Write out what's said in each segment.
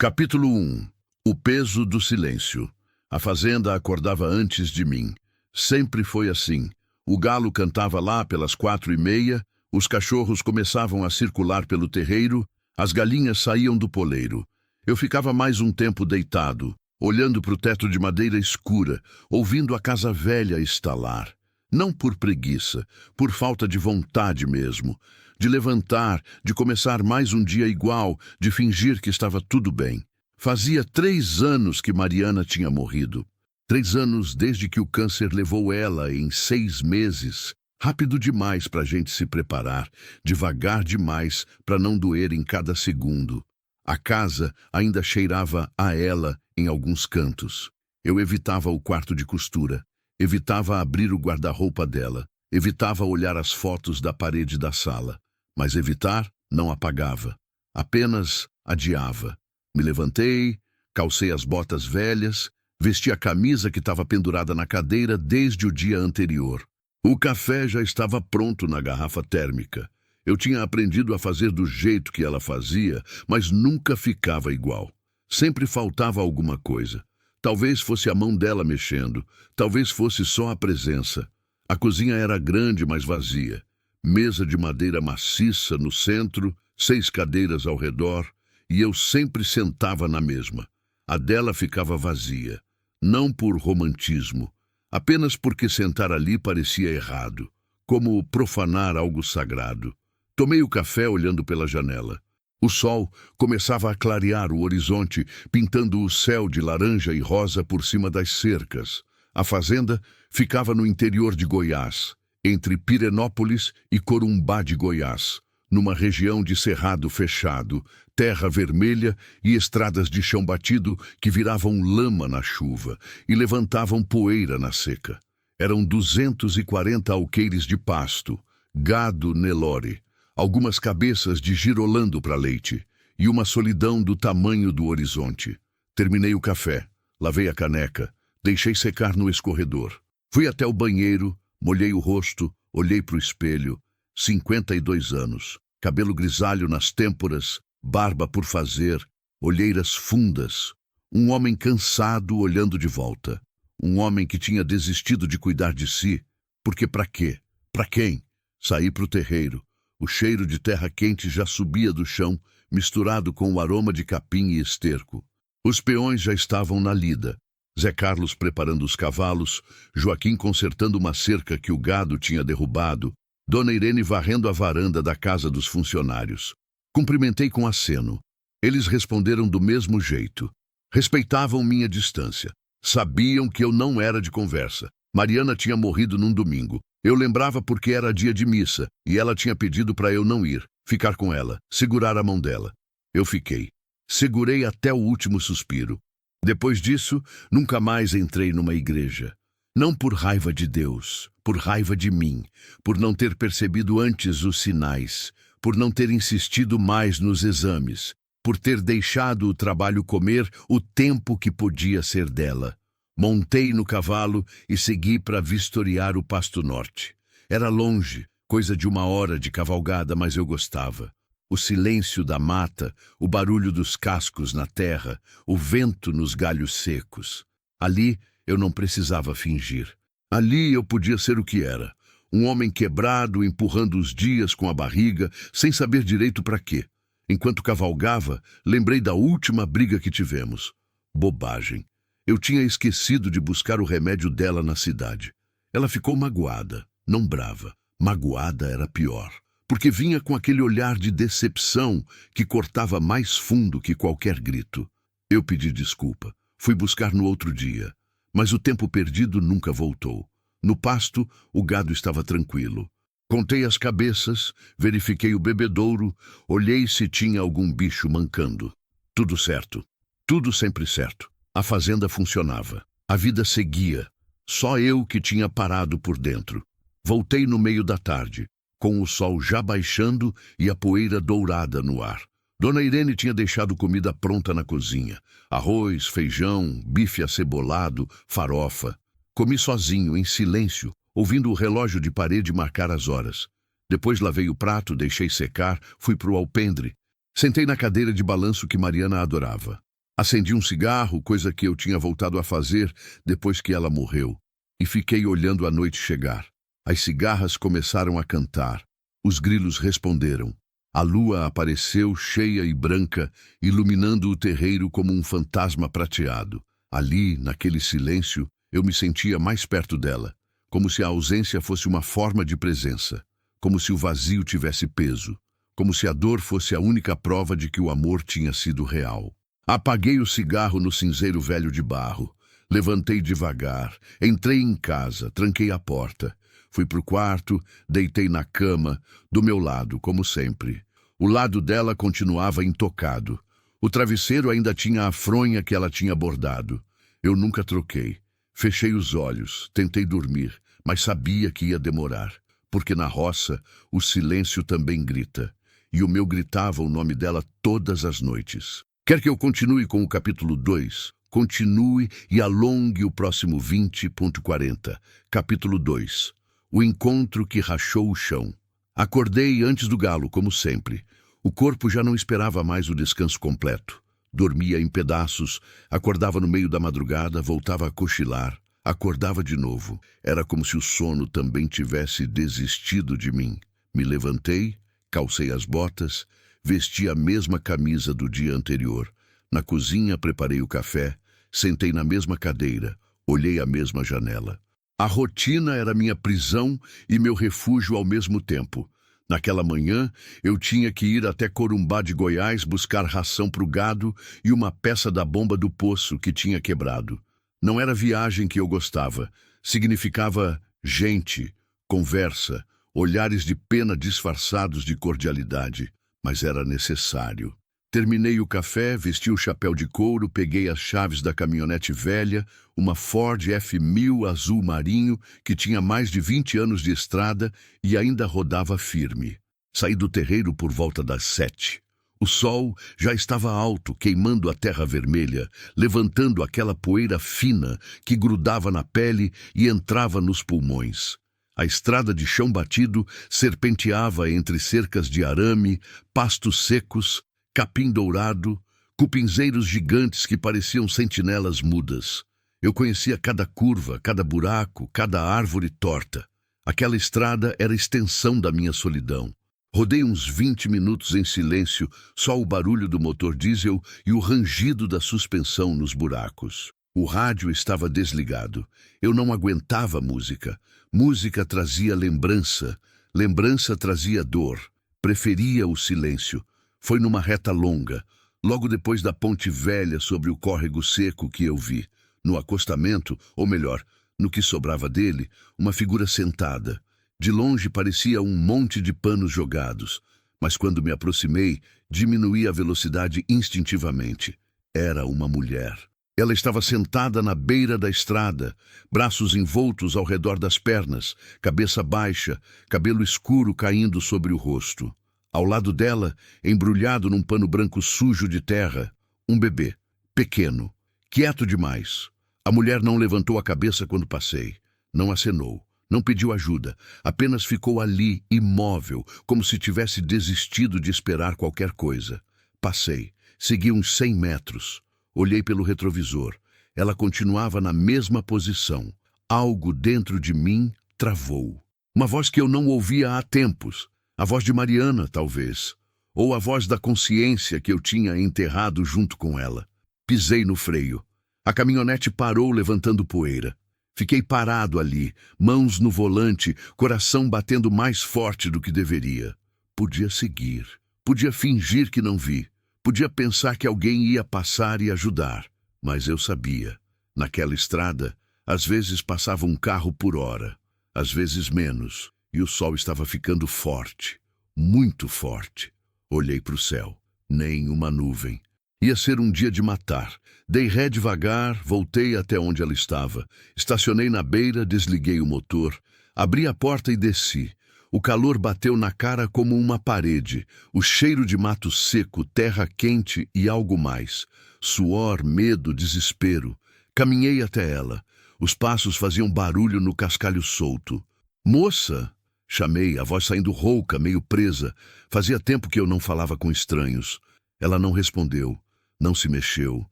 Capítulo 1. O peso do silêncio. A fazenda acordava antes de mim. Sempre foi assim. O galo cantava lá pelas 4:30, os cachorros começavam a circular pelo terreiro, as galinhas saíam do poleiro. Eu ficava mais um tempo deitado, olhando para o teto de madeira escura, ouvindo a casa velha estalar. Não por preguiça, por falta de vontade mesmo. De levantar, de começar mais um dia igual, de fingir que estava tudo bem. Fazia 3 anos que Mariana tinha morrido. 3 anos desde que o câncer levou ela em 6 meses. Rápido demais para a gente se preparar, devagar demais para não doer em cada segundo. A casa ainda cheirava a ela em alguns cantos. Eu evitava o quarto de costura, evitava abrir o guarda-roupa dela, evitava olhar as fotos da parede da sala. Mas evitar não apagava, apenas adiava. Me levantei, calcei as botas velhas, vesti a camisa que estava pendurada na cadeira desde o dia anterior. O café já estava pronto na garrafa térmica. Eu tinha aprendido a fazer do jeito que ela fazia, mas nunca ficava igual. Sempre faltava alguma coisa. Talvez fosse a mão dela mexendo, talvez fosse só a presença. A cozinha era grande, mas vazia. Mesa de madeira maciça no centro, 6 cadeiras ao redor, e eu sempre sentava na mesma. A dela ficava vazia, não por romantismo, apenas porque sentar ali parecia errado, como profanar algo sagrado. Tomei o café olhando pela janela. O sol começava a clarear o horizonte, pintando o céu de laranja e rosa por cima das cercas. A fazenda ficava no interior de Goiás, entre Pirenópolis e Corumbá de Goiás, numa região de cerrado fechado, terra vermelha e estradas de chão batido que viravam lama na chuva e levantavam poeira na seca. Eram 240 alqueires de pasto, gado Nelore, algumas cabeças de girolando para leite e uma solidão do tamanho do horizonte. Terminei o café, lavei a caneca, deixei secar no escorredor. Fui até o banheiro, molhei o rosto, olhei para o espelho. 52 anos, cabelo grisalho nas têmporas, barba por fazer, olheiras fundas. Um homem cansado olhando de volta. Um homem que tinha desistido de cuidar de si. Porque para quê? Para quem? Saí para o terreiro. O cheiro de terra quente já subia do chão, misturado com o aroma de capim e esterco. Os peões já estavam na lida. Zé Carlos preparando os cavalos, Joaquim consertando uma cerca que o gado tinha derrubado, Dona Irene varrendo a varanda da casa dos funcionários. Cumprimentei com aceno. Eles responderam do mesmo jeito. Respeitavam minha distância. Sabiam que eu não era de conversa. Mariana tinha morrido num domingo. Eu lembrava porque era dia de missa, e ela tinha pedido para eu não ir, ficar com ela, segurar a mão dela. Eu fiquei. Segurei até o último suspiro. Depois disso, nunca mais entrei numa igreja. Não por raiva de Deus, por raiva de mim, por não ter percebido antes os sinais, por não ter insistido mais nos exames, por ter deixado o trabalho comer o tempo que podia ser dela. Montei no cavalo e segui para vistoriar o Pasto Norte. Era longe, coisa de 1 hora de cavalgada, mas eu gostava. O silêncio da mata, o barulho dos cascos na terra, o vento nos galhos secos. Ali eu não precisava fingir. Ali eu podia ser o que era. Um homem quebrado, empurrando os dias com a barriga, sem saber direito para quê. Enquanto cavalgava, lembrei da última briga que tivemos. Bobagem. Eu tinha esquecido de buscar o remédio dela na cidade. Ela ficou magoada, não brava. Magoada era pior. Porque vinha com aquele olhar de decepção que cortava mais fundo que qualquer grito. Eu pedi desculpa. Fui buscar no outro dia. Mas o tempo perdido nunca voltou. No pasto, o gado estava tranquilo. Contei as cabeças, verifiquei o bebedouro, olhei se tinha algum bicho mancando. Tudo certo. Tudo sempre certo. A fazenda funcionava. A vida seguia. Só eu que tinha parado por dentro. Voltei no meio da tarde, com o sol já baixando e a poeira dourada no ar. Dona Irene tinha deixado comida pronta na cozinha. Arroz, feijão, bife acebolado, farofa. Comi sozinho, em silêncio, ouvindo o relógio de parede marcar as horas. Depois lavei o prato, deixei secar, fui pro alpendre. Sentei na cadeira de balanço que Mariana adorava. Acendi um cigarro, coisa que eu tinha voltado a fazer depois que ela morreu, e fiquei olhando a noite chegar. As cigarras começaram a cantar. Os grilos responderam. A lua apareceu cheia e branca, iluminando o terreiro como um fantasma prateado. Ali, naquele silêncio, eu me sentia mais perto dela, como se a ausência fosse uma forma de presença, como se o vazio tivesse peso, como se a dor fosse a única prova de que o amor tinha sido real. Apaguei o cigarro no cinzeiro velho de barro. Levantei devagar, entrei em casa, tranquei a porta. Fui pro quarto, deitei na cama, do meu lado, como sempre. O lado dela continuava intocado. O travesseiro ainda tinha a fronha que ela tinha bordado. Eu nunca troquei. Fechei os olhos, tentei dormir, mas sabia que ia demorar, porque na roça o silêncio também grita, e o meu gritava o nome dela todas as noites. Quer que eu continue com o capítulo 2? Continue e alongue o próximo 20.40. Capítulo 2. O encontro que rachou o chão. Acordei antes do galo, como sempre. O corpo já não esperava mais o descanso completo. Dormia em pedaços, acordava no meio da madrugada, voltava a cochilar, acordava de novo. Era como se o sono também tivesse desistido de mim. Me levantei, calcei as botas, vesti a mesma camisa do dia anterior. Na cozinha preparei o café, sentei na mesma cadeira, olhei a mesma janela. A rotina era minha prisão e meu refúgio ao mesmo tempo. Naquela manhã, eu tinha que ir até Corumbá de Goiás buscar ração para o gado e uma peça da bomba do poço que tinha quebrado. Não era viagem que eu gostava. Significava gente, conversa, olhares de pena disfarçados de cordialidade. Mas era necessário. Terminei o café, vesti o chapéu de couro, peguei as chaves da caminhonete velha, uma Ford F1000 azul marinho que tinha mais de 20 anos de estrada e ainda rodava firme. Saí do terreiro por volta das 7. O sol já estava alto, queimando a terra vermelha, levantando aquela poeira fina que grudava na pele e entrava nos pulmões. A estrada de chão batido serpenteava entre cercas de arame, pastos secos, capim dourado, cupinzeiros gigantes que pareciam sentinelas mudas. Eu conhecia cada curva, cada buraco, cada árvore torta. Aquela estrada era a extensão da minha solidão. Rodei uns 20 minutos em silêncio, só o barulho do motor diesel e o rangido da suspensão nos buracos. O rádio estava desligado. Eu não aguentava música. Música trazia lembrança. Lembrança trazia dor. Preferia o silêncio. Foi numa reta longa, logo depois da ponte velha sobre o córrego seco que eu vi. No acostamento, ou melhor, no que sobrava dele, uma figura sentada. De longe parecia um monte de panos jogados, mas quando me aproximei, diminuí a velocidade instintivamente. Era uma mulher. Ela estava sentada na beira da estrada, braços envoltos ao redor das pernas, cabeça baixa, cabelo escuro caindo sobre o rosto. Ao lado dela, embrulhado num pano branco sujo de terra, um bebê, pequeno, quieto demais. A mulher não levantou a cabeça quando passei, não acenou, não pediu ajuda, apenas ficou ali, imóvel, como se tivesse desistido de esperar qualquer coisa. Passei, segui uns 100 metros, olhei pelo retrovisor. Ela continuava na mesma posição. Algo dentro de mim travou. Uma voz que eu não ouvia há tempos. A voz de Mariana, talvez. Ou a voz da consciência que eu tinha enterrado junto com ela. Pisei no freio. A caminhonete parou levantando poeira. Fiquei parado ali, mãos no volante, coração batendo mais forte do que deveria. Podia seguir. Podia fingir que não vi. Podia pensar que alguém ia passar e ajudar. Mas eu sabia. Naquela estrada, às vezes passava um carro por hora. Às vezes menos. E o sol estava ficando forte, muito forte. Olhei para o céu, nem uma nuvem. Ia ser um dia de matar. Dei ré devagar, voltei até onde ela estava. Estacionei na beira, desliguei o motor, abri a porta e desci. O calor bateu na cara como uma parede. O cheiro de mato seco, terra quente e algo mais. Suor, medo, desespero. Caminhei até ela. Os passos faziam barulho no cascalho solto. "Moça!" Chamei, a voz saindo rouca, meio presa. Fazia tempo que eu não falava com estranhos. Ela não respondeu, não se mexeu.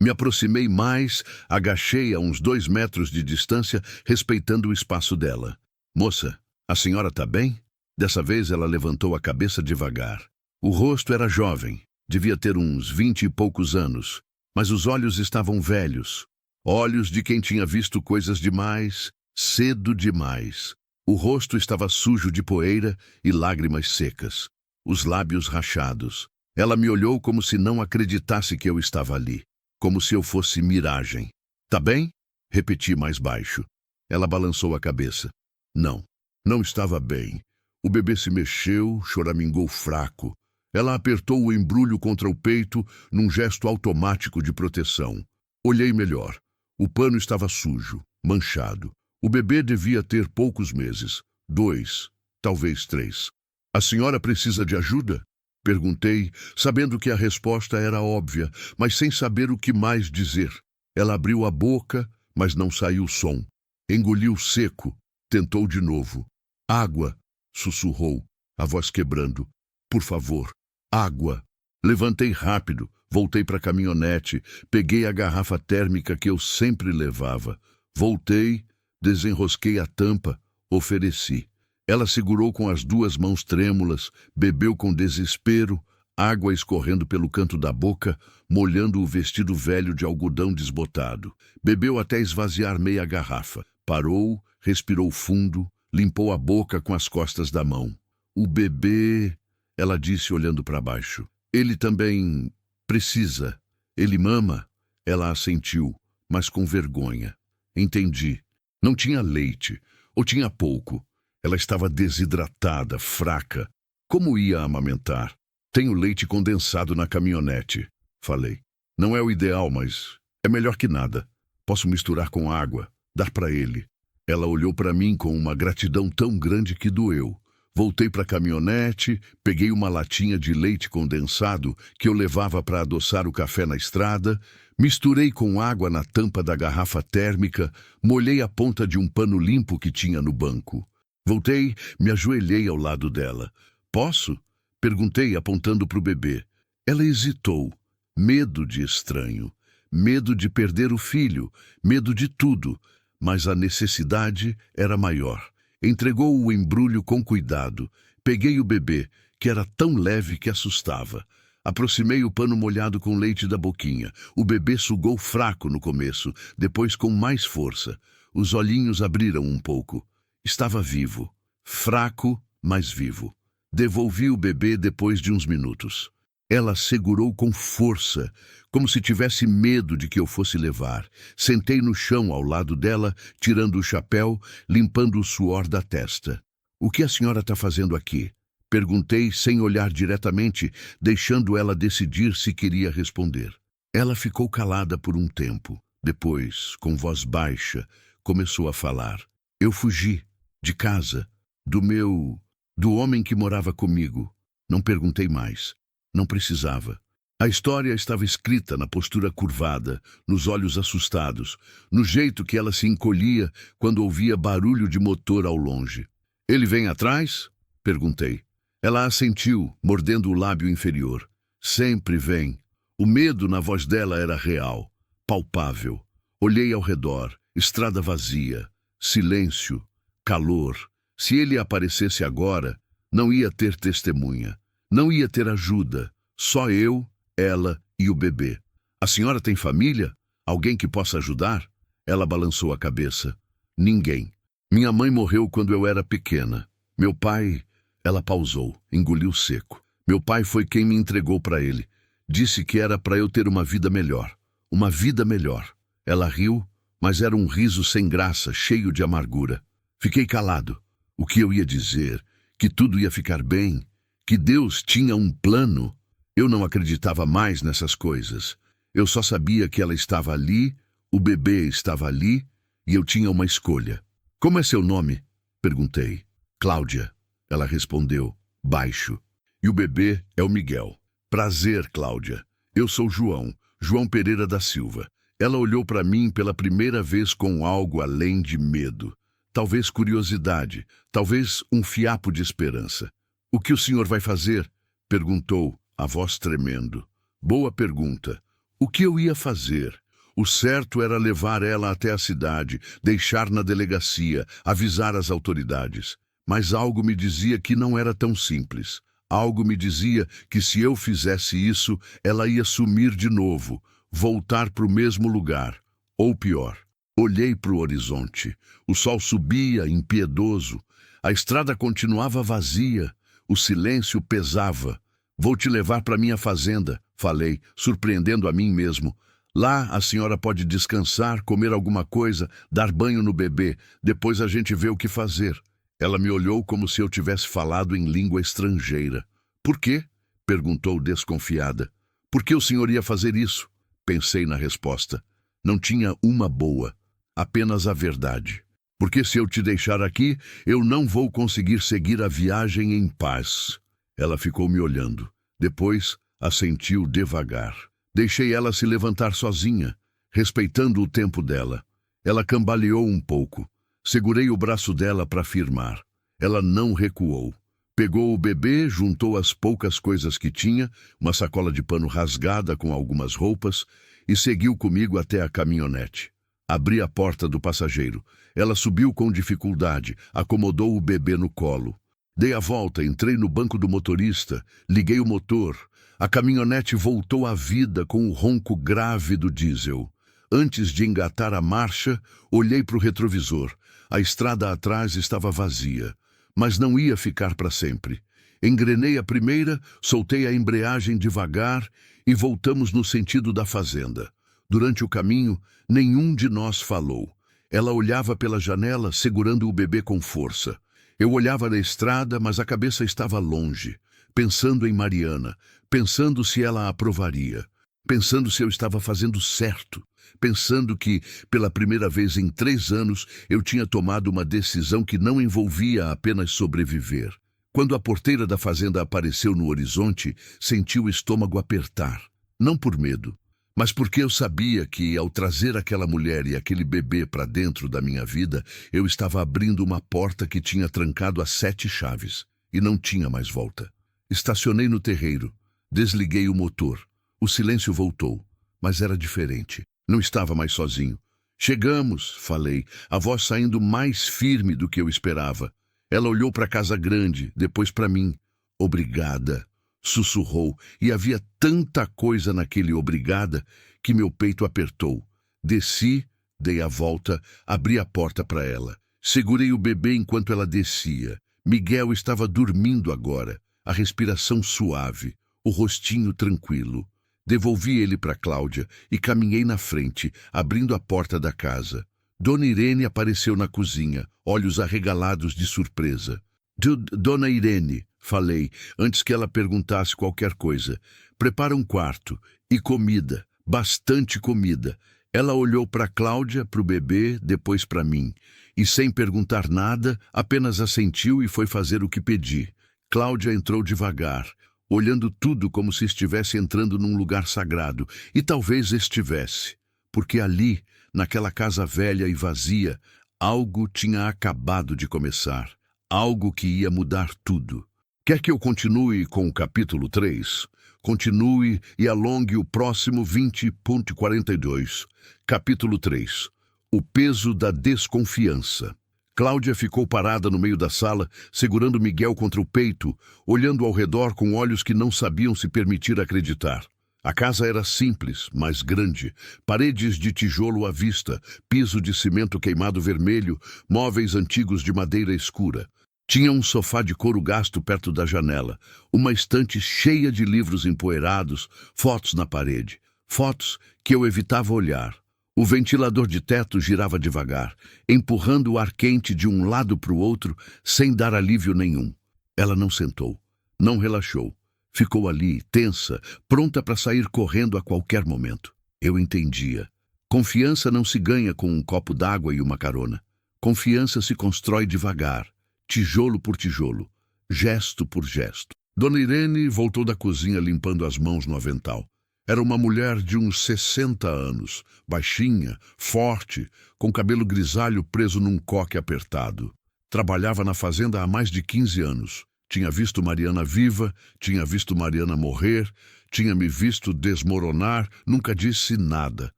Me aproximei mais, agachei a uns 2 metros de distância, respeitando o espaço dela. Moça, a senhora está bem? Dessa vez ela levantou a cabeça devagar. O rosto era jovem, devia ter uns 20 e poucos anos, mas os olhos estavam velhos. Olhos de quem tinha visto coisas demais, cedo demais. O rosto estava sujo de poeira e lágrimas secas. Os lábios rachados. Ela me olhou como se não acreditasse que eu estava ali. Como se eu fosse miragem. Tá bem? Repeti mais baixo. Ela balançou a cabeça. Não, não estava bem. O bebê se mexeu, choramingou fraco. Ela apertou o embrulho contra o peito num gesto automático de proteção. Olhei melhor. O pano estava sujo, manchado. O bebê devia ter poucos meses. 2, talvez 3. A senhora precisa de ajuda? Perguntei, sabendo que a resposta era óbvia, mas sem saber o que mais dizer. Ela abriu a boca, mas não saiu som. Engoliu seco, tentou de novo. Água, sussurrou, a voz quebrando. Por favor, água. Levantei rápido, voltei para a caminhonete, peguei a garrafa térmica que eu sempre levava. Voltei, desenrosquei a tampa, ofereci. Ela segurou com as 2 mãos trêmulas, bebeu com desespero, água escorrendo pelo canto da boca, molhando o vestido velho de algodão desbotado. Bebeu até esvaziar meia garrafa. Parou, respirou fundo, limpou a boca com as costas da mão. O bebê, ela disse olhando para baixo. Ele também precisa. Ele mama. Ela assentiu, mas com vergonha. Entendi. Não tinha leite, ou tinha pouco. Ela estava desidratada, fraca. Como ia amamentar? Tenho leite condensado na caminhonete, falei. Não é o ideal, mas é melhor que nada. Posso misturar com água, dar para ele. Ela olhou para mim com uma gratidão tão grande que doeu. Voltei para a caminhonete, peguei uma latinha de leite condensado que eu levava para adoçar o café na estrada, misturei com água na tampa da garrafa térmica, molhei a ponta de um pano limpo que tinha no banco. Voltei, me ajoelhei ao lado dela. Posso? Perguntei, apontando para o bebê. Ela hesitou. Medo de estranho. Medo de perder o filho. Medo de tudo. Mas a necessidade era maior. Entregou o embrulho com cuidado. Peguei o bebê, que era tão leve que assustava. Aproximei o pano molhado com leite da boquinha. O bebê sugou fraco no começo, depois com mais força. Os olhinhos abriram um pouco. Estava vivo. Fraco, mas vivo. Devolvi o bebê depois de uns minutos. Ela segurou com força, como se tivesse medo de que eu fosse levar. Sentei no chão ao lado dela, tirando o chapéu, limpando o suor da testa. O que a senhora está fazendo aqui? Perguntei sem olhar diretamente, deixando ela decidir se queria responder. Ela ficou calada por um tempo. Depois, com voz baixa, começou a falar. Eu fugi. De casa, do homem que morava comigo. Não perguntei mais. Não precisava. A história estava escrita na postura curvada, nos olhos assustados, no jeito que ela se encolhia quando ouvia barulho de motor ao longe. Ele vem atrás? Perguntei. Ela assentiu, mordendo o lábio inferior. Sempre vem. O medo na voz dela era real, palpável. Olhei ao redor, estrada vazia, silêncio. Calor. Se ele aparecesse agora, não ia ter testemunha. Não ia ter ajuda. Só eu, ela e o bebê. A senhora tem família? Alguém que possa ajudar? Ela balançou a cabeça. Ninguém. Minha mãe morreu quando eu era pequena. Meu pai... Ela pausou, engoliu seco. Meu pai foi quem me entregou para ele. Disse que era para eu ter uma vida melhor. Uma vida melhor. Ela riu, mas era um riso sem graça, cheio de amargura. Fiquei calado. O que eu ia dizer? Que tudo ia ficar bem? Que Deus tinha um plano? Eu não acreditava mais nessas coisas. Eu só sabia que ela estava ali, o bebê estava ali, e eu tinha uma escolha. Como é seu nome? Perguntei. Cláudia. Ela respondeu, baixo. E o bebê é o Miguel. Prazer, Cláudia. Eu sou João Pereira da Silva. Ela olhou para mim pela primeira vez com algo além de medo. Talvez curiosidade, talvez um fiapo de esperança. O que o senhor vai fazer? Perguntou, a voz tremendo. Boa pergunta. O que eu ia fazer? O certo era levar ela até a cidade, deixar na delegacia, avisar as autoridades. Mas algo me dizia que não era tão simples. Algo me dizia que se eu fizesse isso, ela ia sumir de novo, voltar para o mesmo lugar. Ou pior, olhei para o horizonte. O sol subia, impiedoso. A estrada continuava vazia. O silêncio pesava. Vou te levar para minha fazenda, falei, surpreendendo a mim mesmo. Lá a senhora pode descansar, comer alguma coisa, dar banho no bebê. Depois a gente vê o que fazer. Ela me olhou como se eu tivesse falado em língua estrangeira. Por quê? Perguntou desconfiada. Por que o senhor ia fazer isso? Pensei na resposta. Não tinha uma boa, apenas a verdade. Porque se eu te deixar aqui, eu não vou conseguir seguir a viagem em paz. Ela ficou me olhando. Depois, assentiu devagar. Deixei ela se levantar sozinha, respeitando o tempo dela. Ela cambaleou um pouco. Segurei o braço dela para firmar. Ela não recuou. Pegou o bebê, juntou as poucas coisas que tinha, uma sacola de pano rasgada com algumas roupas, e seguiu comigo até a caminhonete. Abri a porta do passageiro. Ela subiu com dificuldade, acomodou o bebê no colo. Dei a volta, entrei no banco do motorista, liguei o motor. A caminhonete voltou à vida com o ronco grave do diesel. Antes de engatar a marcha, olhei para o retrovisor. A estrada atrás estava vazia, mas não ia ficar para sempre. Engrenei a primeira, soltei a embreagem devagar e voltamos no sentido da fazenda. Durante o caminho, nenhum de nós falou. Ela olhava pela janela, segurando o bebê com força. Eu olhava na estrada, mas a cabeça estava longe, pensando em Mariana, pensando se ela a aprovaria, pensando se eu estava fazendo certo, pensando que, pela primeira vez em 3 anos, eu tinha tomado uma decisão que não envolvia apenas sobreviver. Quando a porteira da fazenda apareceu no horizonte, senti o estômago apertar. Não por medo, mas porque eu sabia que, ao trazer aquela mulher e aquele bebê para dentro da minha vida, eu estava abrindo uma porta que tinha trancado a 7 chaves, e não tinha mais volta. Estacionei no terreiro, desliguei o motor. O silêncio voltou, mas era diferente. Não estava mais sozinho. Chegamos, falei, a voz saindo mais firme do que eu esperava. Ela olhou para a casa grande, depois para mim. Obrigada, sussurrou, e havia tanta coisa naquele obrigada que meu peito apertou. Desci, dei a volta, abri a porta para ela. Segurei o bebê enquanto ela descia. Miguel estava dormindo agora, a respiração suave, o rostinho tranquilo. Devolvi ele para Cláudia e caminhei na frente, abrindo a porta da casa. Dona Irene apareceu na cozinha, olhos arregalados de surpresa. Dona Irene, falei, antes que ela perguntasse qualquer coisa. Prepara um quarto e comida, bastante comida. Ela olhou para Cláudia, para o bebê, depois para mim. E sem perguntar nada, apenas assentiu e foi fazer o que pedi. Cláudia entrou devagar, olhando tudo como se estivesse entrando num lugar sagrado. E talvez estivesse, porque ali, naquela casa velha e vazia, algo tinha acabado de começar. Algo que ia mudar tudo. Quer que eu continue com o capítulo 3? Continue e alongue o próximo 20.42. Capítulo 3. O peso da desconfiança. Cláudia ficou parada no meio da sala, segurando Miguel contra o peito, olhando ao redor com olhos que não sabiam se permitir acreditar. A casa era simples, mas grande. Paredes de tijolo à vista, piso de cimento queimado vermelho, móveis antigos de madeira escura. Tinha um sofá de couro gasto perto da janela, uma estante cheia de livros empoeirados, fotos na parede. Fotos que eu evitava olhar. O ventilador de teto girava devagar, empurrando o ar quente de um lado para o outro, sem dar alívio nenhum. Ela não sentou, não relaxou. Ficou ali, tensa, pronta para sair correndo a qualquer momento. Eu entendia. Confiança não se ganha com um copo d'água e uma carona. Confiança se constrói devagar, tijolo por tijolo, gesto por gesto. Dona Irene voltou da cozinha limpando as mãos no avental. Era uma mulher de uns 60 anos, baixinha, forte, com cabelo grisalho preso num coque apertado. Trabalhava na fazenda há mais de 15 anos. Tinha visto Mariana viva, tinha visto Mariana morrer, Tinha me visto desmoronar, nunca disse nada.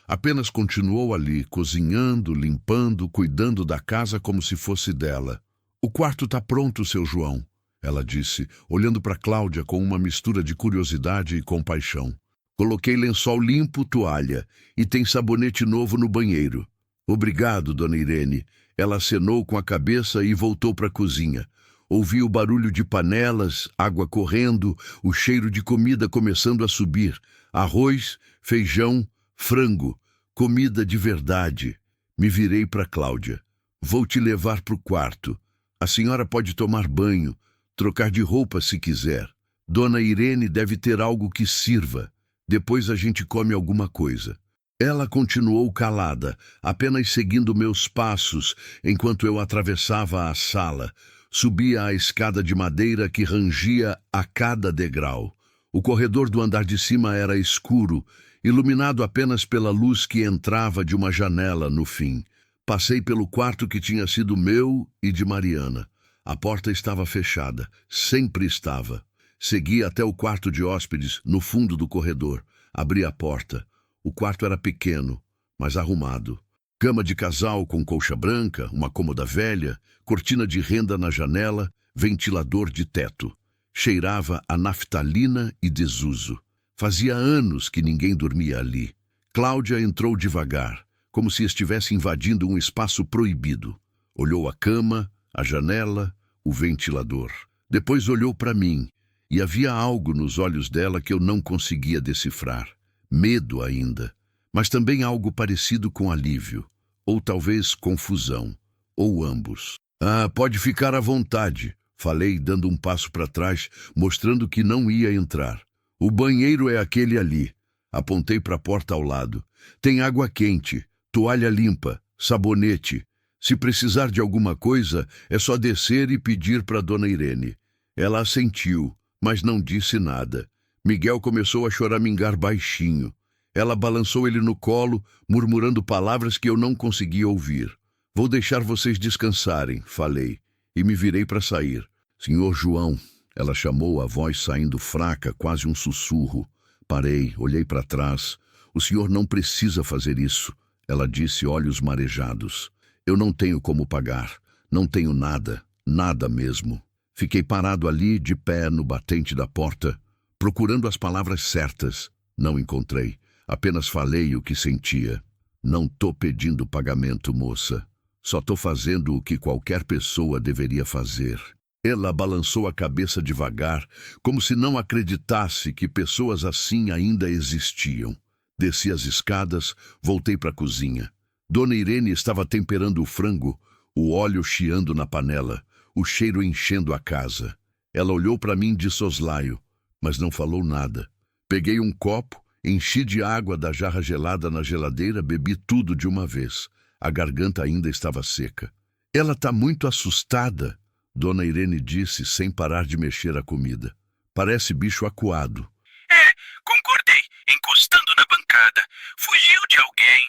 Apenas continuou ali, cozinhando, limpando, cuidando da casa como se fosse dela. "O quarto está pronto, seu João", ela disse, olhando para Cláudia com uma mistura de curiosidade e compaixão. "Coloquei lençol limpo, toalha, e tem sabonete novo no banheiro." "Obrigado, dona Irene." Ela acenou com a cabeça e voltou para a cozinha. Ouvi o barulho de panelas, água correndo, o cheiro de comida começando a subir. Arroz, feijão, frango, comida de verdade. Me virei para Cláudia. "Vou te levar para o quarto. A senhora pode tomar banho, trocar de roupa se quiser. Dona Irene deve ter algo que sirva. Depois a gente come alguma coisa." Ela continuou calada, apenas seguindo meus passos enquanto eu atravessava a sala. Subia a escada de madeira que rangia a cada degrau. O corredor do andar de cima era escuro, iluminado apenas pela luz que entrava de uma janela no fim. Passei pelo quarto que tinha sido meu e de Mariana. A porta estava fechada, sempre estava. Segui até o quarto de hóspedes, no fundo do corredor. Abri a porta. O quarto era pequeno, mas arrumado. Cama de casal com colcha branca, uma cômoda velha, cortina de renda na janela, ventilador de teto. Cheirava a naftalina e desuso. Fazia anos que ninguém dormia ali. Cláudia entrou devagar, como se estivesse invadindo um espaço proibido. Olhou a cama, a janela, o ventilador. Depois olhou para mim, e havia algo nos olhos dela que eu não conseguia decifrar. Medo ainda, mas também algo parecido com alívio, ou talvez confusão, ou ambos. "Ah, pode ficar à vontade", falei, dando um passo para trás, mostrando que não ia entrar. "O banheiro é aquele ali." Apontei para a porta ao lado. "Tem água quente, toalha limpa, sabonete. Se precisar de alguma coisa, é só descer e pedir para Dona Irene." Ela assentiu, mas não disse nada. Miguel começou a choramingar baixinho. Ela balançou ele no colo, murmurando palavras que eu não conseguia ouvir. "Vou deixar vocês descansarem", falei, e me virei para sair. "Senhor João", ela chamou, a voz saindo fraca, quase um sussurro. Parei, olhei para trás. "O senhor não precisa fazer isso", ela disse, olhos marejados. "Eu não tenho como pagar. Não tenho nada, nada mesmo." Fiquei parado ali, de pé, no batente da porta, procurando as palavras certas. Não encontrei. Apenas falei o que sentia. "Não tô pedindo pagamento, moça. Só tô fazendo o que qualquer pessoa deveria fazer." Ela balançou a cabeça devagar, como se não acreditasse que pessoas assim ainda existiam. Desci as escadas, voltei para a cozinha. Dona Irene estava temperando o frango, o óleo chiando na panela, o cheiro enchendo a casa. Ela olhou para mim de soslaio, mas não falou nada. Peguei um copo, enchi de água da jarra gelada na geladeira, bebi tudo de uma vez. A garganta ainda estava seca. "Ela está muito assustada", Dona Irene disse, sem parar de mexer a comida. "Parece bicho acuado." "É, concordei, encostando na bancada. Fugiu de alguém.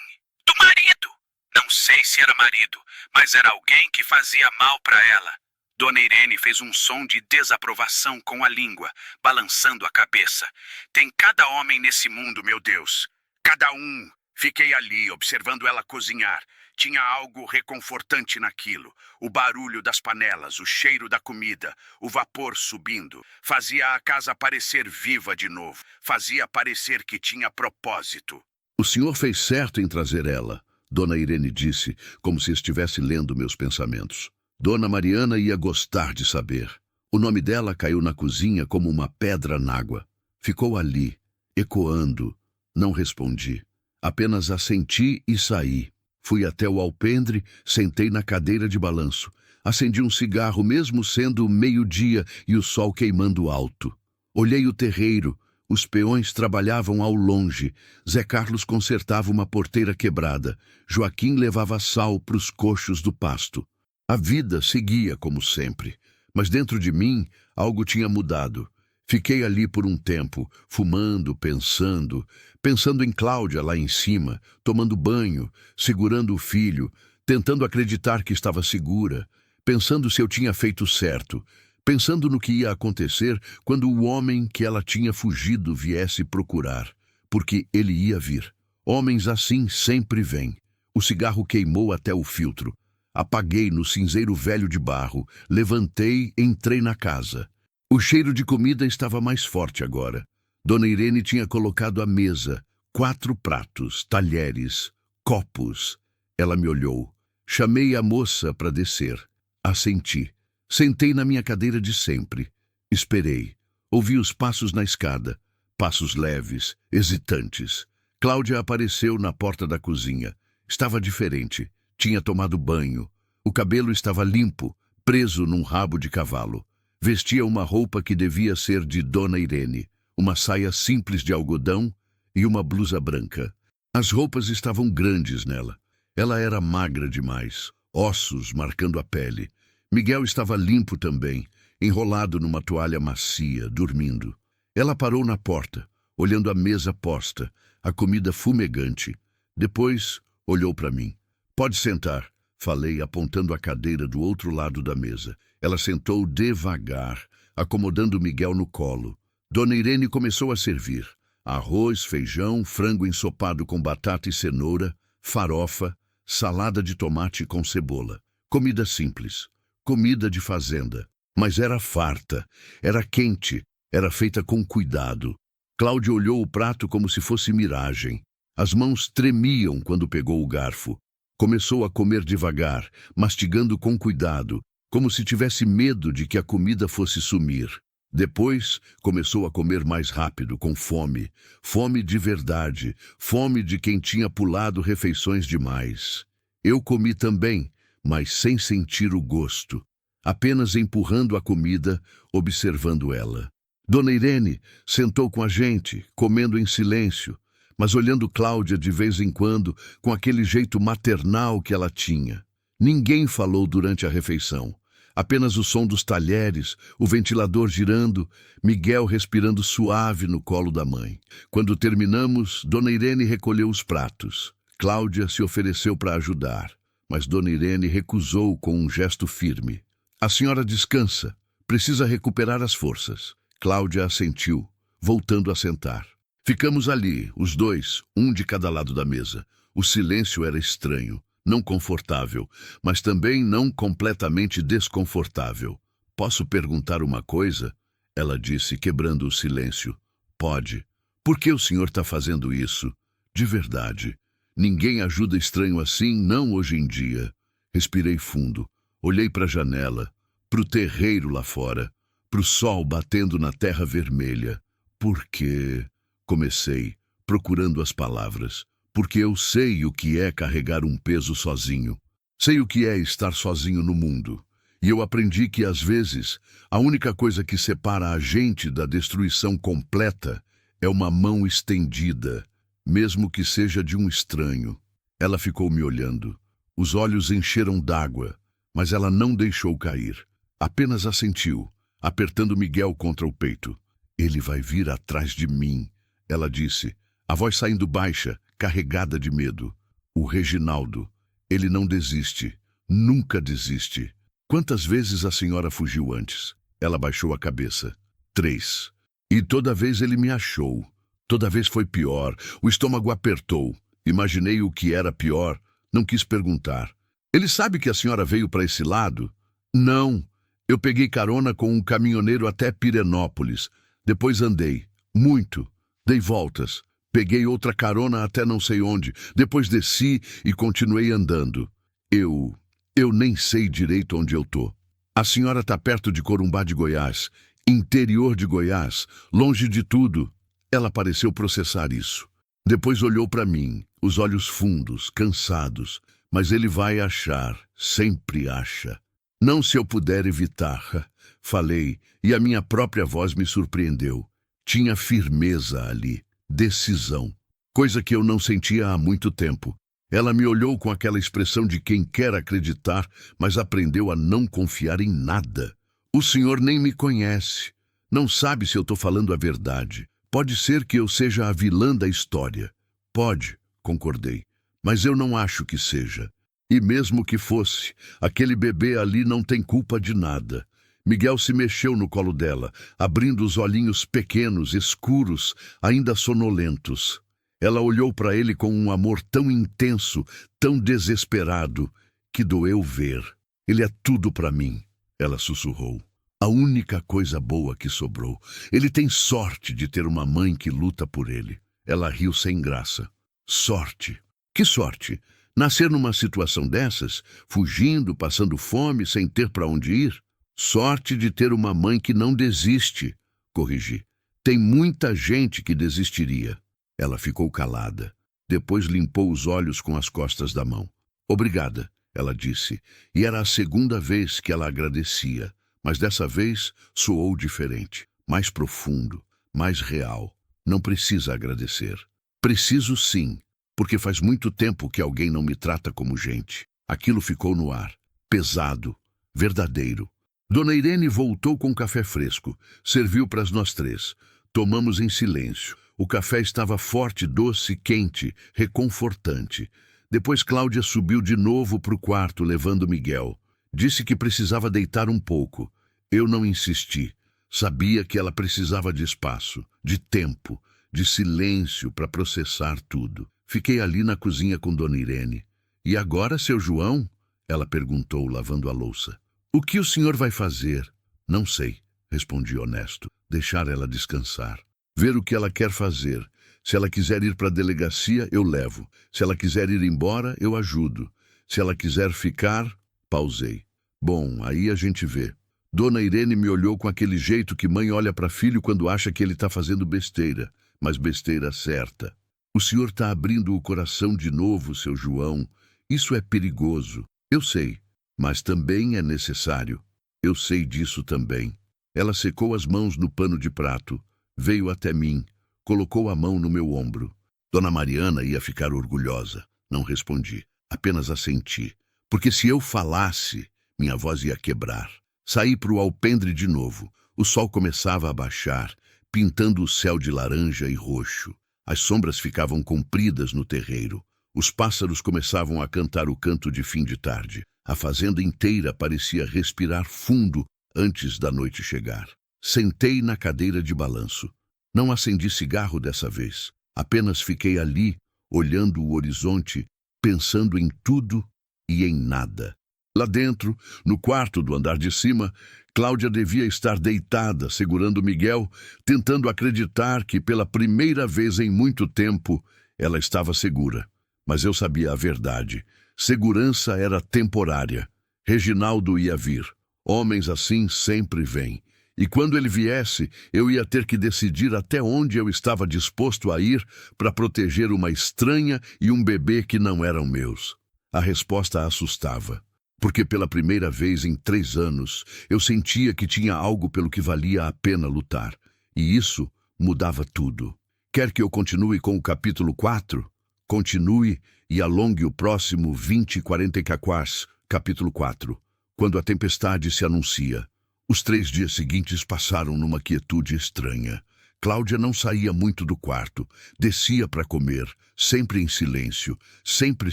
Do marido. Não sei se era marido, mas era alguém que fazia mal para ela." Dona Irene fez um som de desaprovação com a língua, balançando a cabeça. "Tem cada homem nesse mundo, meu Deus. Cada um." Fiquei ali, observando ela cozinhar. Tinha algo reconfortante naquilo. O barulho das panelas, o cheiro da comida, o vapor subindo. Fazia a casa parecer viva de novo. Fazia parecer que tinha propósito. "O senhor fez certo em trazer ela", Dona Irene disse, como se estivesse lendo meus pensamentos. Dona Mariana ia gostar de saber. O nome dela caiu na cozinha como uma pedra n'água. Ficou ali, ecoando. Não respondi. Apenas assenti e saí. Fui até o alpendre, sentei na cadeira de balanço. Acendi um cigarro, mesmo sendo meio-dia e o sol queimando alto. Olhei o terreiro. Os peões trabalhavam ao longe. Zé Carlos consertava uma porteira quebrada. Joaquim levava sal para os coxos do pasto. A vida seguia como sempre, mas dentro de mim algo tinha mudado. Fiquei ali por um tempo, fumando, pensando em Cláudia lá em cima, tomando banho, segurando o filho, tentando acreditar que estava segura, pensando se eu tinha feito certo, pensando no que ia acontecer quando o homem que ela tinha fugido viesse procurar, porque ele ia vir. Homens assim sempre vêm. O cigarro queimou até o filtro. Apaguei no cinzeiro velho de barro, levantei, entrei na casa. O cheiro de comida estava mais forte agora. Dona Irene tinha colocado à mesa 4 pratos, talheres, copos. Ela me olhou. Chamei a moça para descer. Assenti. Sentei na minha cadeira de sempre. Esperei. Ouvi os passos na escada. Passos leves, hesitantes. Cláudia apareceu na porta da cozinha. Estava diferente. Tinha tomado banho. O cabelo estava limpo, preso num rabo de cavalo. Vestia uma roupa que devia ser de Dona Irene. Uma saia simples de algodão e uma blusa branca. As roupas estavam grandes nela. Ela era magra demais, ossos marcando a pele. Miguel estava limpo também, enrolado numa toalha macia, dormindo. Ela parou na porta, olhando a mesa posta, a comida fumegante. Depois, olhou para mim. Pode sentar, falei, apontando a cadeira do outro lado da mesa. Ela sentou devagar, acomodando Miguel no colo. Dona Irene começou a servir. Arroz, feijão, frango ensopado com batata e cenoura, farofa, salada de tomate com cebola. Comida simples. Comida de fazenda. Mas era farta, era quente, era feita com cuidado. Cláudia olhou o prato como se fosse miragem. As mãos tremiam quando pegou o garfo. Começou a comer devagar, mastigando com cuidado, como se tivesse medo de que a comida fosse sumir. Depois, começou a comer mais rápido, com fome. Fome de verdade, fome de quem tinha pulado refeições demais. Eu comi também, mas sem sentir o gosto. Apenas empurrando a comida, observando ela. Dona Irene sentou com a gente, comendo em silêncio, mas olhando Cláudia de vez em quando, com aquele jeito maternal que ela tinha. Ninguém falou durante a refeição. Apenas o som dos talheres, o ventilador girando, Miguel respirando suave no colo da mãe. Quando terminamos, Dona Irene recolheu os pratos. Cláudia se ofereceu para ajudar, mas Dona Irene recusou com um gesto firme. A senhora descansa, precisa recuperar as forças. Cláudia assentiu, voltando a sentar. Ficamos ali, os dois, um de cada lado da mesa. O silêncio era estranho. Não confortável, mas também não completamente desconfortável. Posso perguntar uma coisa? Ela disse, quebrando o silêncio. Pode. Por que o senhor está fazendo isso? De verdade. Ninguém ajuda estranho assim, não hoje em dia. Respirei fundo. Olhei para a janela, para o terreiro lá fora, para o sol batendo na terra vermelha. Por quê? Comecei, procurando as palavras. Porque eu sei o que é carregar um peso sozinho. Sei o que é estar sozinho no mundo. E eu aprendi que, às vezes, a única coisa que separa a gente da destruição completa é uma mão estendida, mesmo que seja de um estranho. Ela ficou me olhando. Os olhos encheram d'água, mas ela não deixou cair. Apenas assentiu, apertando Miguel contra o peito. Ele vai vir atrás de mim, ela disse, a voz saindo baixa, carregada de medo. O Reginaldo, ele não desiste, nunca desiste. Quantas vezes a senhora fugiu antes? Ela baixou a cabeça. 3. E toda vez ele me achou. Toda vez foi pior. O estômago apertou. Imaginei o que era pior. Não quis perguntar. Ele sabe que a senhora veio para esse lado? Não. Eu peguei carona com um caminhoneiro até Pirenópolis. Depois andei. Muito. Dei voltas. Peguei outra carona até não sei onde. Depois desci e continuei andando. Eu nem sei direito onde eu tô. A senhora está perto de Corumbá de Goiás, interior de Goiás, longe de tudo. Ela pareceu processar isso. Depois olhou para mim, os olhos fundos, cansados. Mas ele vai achar, sempre acha. Não se eu puder evitar, falei, e a minha própria voz me surpreendeu. Tinha firmeza ali. Decisão, coisa que eu não sentia há muito tempo. Ela me olhou com aquela expressão de quem quer acreditar, mas aprendeu a não confiar em nada. O senhor nem me conhece. Não sabe se eu estou falando a verdade. Pode ser que eu seja a vilã da história. Pode, concordei, mas eu não acho que seja. E mesmo que fosse, aquele bebê ali não tem culpa de nada. Miguel se mexeu no colo dela, abrindo os olhinhos pequenos, escuros, ainda sonolentos. Ela olhou para ele com um amor tão intenso, tão desesperado, que doeu ver. Ele é tudo para mim, ela sussurrou. A única coisa boa que sobrou. Ele tem sorte de ter uma mãe que luta por ele. Ela riu sem graça. Sorte? Que sorte? Nascer numa situação dessas, fugindo, passando fome, sem ter para onde ir? Sorte de ter uma mãe que não desiste, corrigi. Tem muita gente que desistiria. Ela ficou calada. Depois limpou os olhos com as costas da mão. Obrigada, ela disse, e era a segunda vez que ela agradecia, mas dessa vez soou diferente, mais profundo, mais real. Não precisa agradecer. Preciso sim, porque faz muito tempo que alguém não me trata como gente. Aquilo ficou no ar, pesado, verdadeiro. Dona Irene voltou com café fresco, serviu para nós três. Tomamos em silêncio. O café estava forte, doce, quente, reconfortante. Depois Cláudia subiu de novo para o quarto, levando Miguel. Disse que precisava deitar um pouco. Eu não insisti. Sabia que ela precisava de espaço, de tempo, de silêncio para processar tudo. Fiquei ali na cozinha com Dona Irene. E agora, seu João? Ela perguntou, lavando a louça. O que o senhor vai fazer? Não sei, respondi honesto. Deixar ela descansar. Ver o que ela quer fazer. Se ela quiser ir para a delegacia, eu levo. Se ela quiser ir embora, eu ajudo. Se ela quiser ficar, pausei. Bom, aí a gente vê. Dona Irene me olhou com aquele jeito que mãe olha para filho quando acha que ele está fazendo besteira, mas besteira certa. O senhor está abrindo o coração de novo, seu João. Isso é perigoso. Eu sei, mas também é necessário. Eu sei disso também. Ela secou as mãos no pano de prato, veio até mim, colocou a mão no meu ombro. Dona Mariana ia ficar orgulhosa. Não respondi, apenas assenti. Porque se eu falasse, minha voz ia quebrar. Saí para o alpendre de novo. O sol começava a baixar, pintando o céu de laranja e roxo. As sombras ficavam compridas no terreiro. Os pássaros começavam a cantar o canto de fim de tarde. A fazenda inteira parecia respirar fundo antes da noite chegar. Sentei na cadeira de balanço. Não acendi cigarro dessa vez. Apenas fiquei ali, olhando o horizonte, pensando em tudo e em nada. Lá dentro, no quarto do andar de cima, Cláudia devia estar deitada, segurando Miguel, tentando acreditar que pela primeira vez em muito tempo ela estava segura. Mas eu sabia a verdade. Segurança era temporária. Reginaldo ia vir. Homens assim sempre vêm. E quando ele viesse, eu ia ter que decidir até onde eu estava disposto a ir para proteger uma estranha e um bebê que não eram meus. A resposta assustava. Porque pela primeira vez em 3 anos, eu sentia que tinha algo pelo que valia a pena lutar. E isso mudava tudo. Quer que eu continue com o capítulo 4? Continue e alongue o próximo 2044, capítulo 4, quando a tempestade se anuncia. Os 3 dias seguintes passaram numa quietude estranha. Cláudia não saía muito do quarto, descia para comer, sempre em silêncio, sempre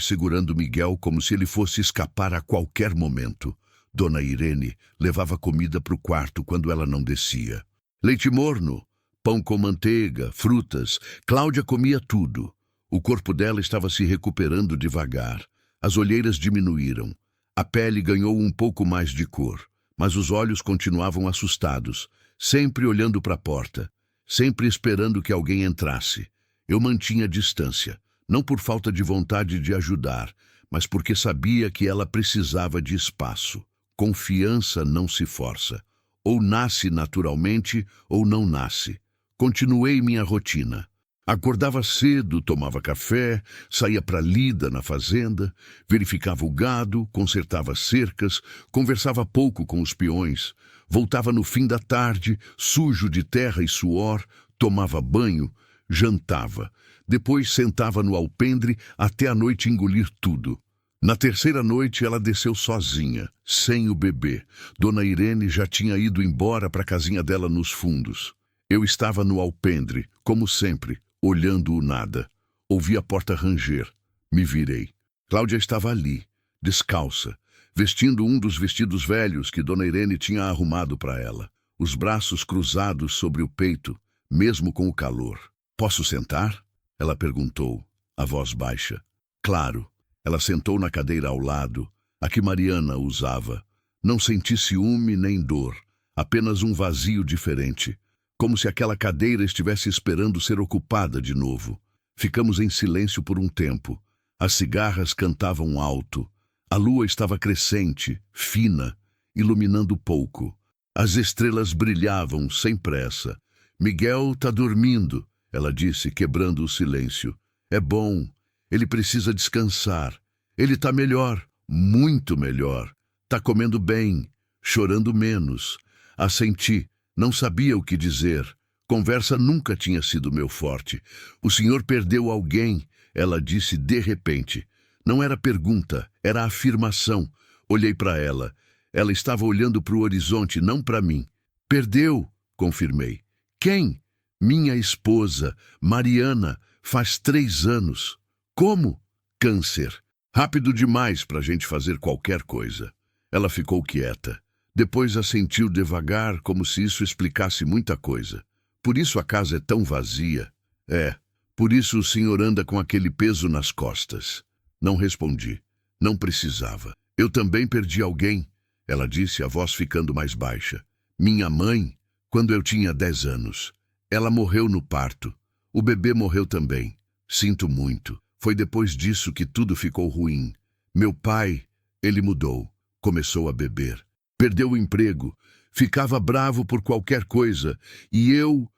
segurando Miguel como se ele fosse escapar a qualquer momento. Dona Irene levava comida para o quarto quando ela não descia. Leite morno, pão com manteiga, frutas, Cláudia comia tudo. O corpo dela estava se recuperando devagar. As olheiras diminuíram. A pele ganhou um pouco mais de cor, mas os olhos continuavam assustados, sempre olhando para a porta. Sempre esperando que alguém entrasse. Eu mantinha distância, não por falta de vontade de ajudar, mas porque sabia que ela precisava de espaço. Confiança não se força. Ou nasce naturalmente, ou não nasce. Continuei minha rotina. Acordava cedo, tomava café, saía para a lida na fazenda, verificava o gado, consertava cercas, conversava pouco com os peões. Voltava no fim da tarde, sujo de terra e suor, tomava banho, jantava. Depois sentava no alpendre até a noite engolir tudo. Na terceira noite ela desceu sozinha, sem o bebê. Dona Irene já tinha ido embora para a casinha dela nos fundos. Eu estava no alpendre, como sempre, olhando o nada. Ouvi a porta ranger. Me virei. Cláudia estava ali, descalça, vestindo um dos vestidos velhos que Dona Irene tinha arrumado para ela, os braços cruzados sobre o peito, mesmo com o calor. "Posso sentar?" ela perguntou, a voz baixa. Claro, ela sentou na cadeira ao lado, a que Mariana usava. Não senti ciúme nem dor, apenas um vazio diferente, como se aquela cadeira estivesse esperando ser ocupada de novo. Ficamos em silêncio por um tempo. As cigarras cantavam alto. A lua estava crescente, fina, iluminando pouco. As estrelas brilhavam sem pressa. "Miguel tá dormindo", ela disse, quebrando o silêncio. "É bom. Ele precisa descansar. Ele tá melhor, muito melhor. Tá comendo bem, chorando menos." Assenti. Não sabia o que dizer. Conversa nunca tinha sido meu forte. "O senhor perdeu alguém", ela disse de repente. Não era pergunta, era afirmação. Olhei para ela. Ela estava olhando para o horizonte, não para mim. "Perdeu", confirmei. "Quem?" "Minha esposa, Mariana, faz 3 anos. "Como?" "Câncer. Rápido demais para a gente fazer qualquer coisa." Ela ficou quieta. Depois assentiu devagar, como se isso explicasse muita coisa. "Por isso a casa é tão vazia." "É, por isso o senhor anda com aquele peso nas costas." Não respondi. Não precisava. "Eu também perdi alguém", ela disse, a voz ficando mais baixa. "Minha mãe, quando eu tinha 10 anos. Ela morreu no parto. O bebê morreu também. Sinto muito. Foi depois disso que tudo ficou ruim. Meu pai, ele mudou. Começou a beber. Perdeu o emprego. Ficava bravo por qualquer coisa. E eu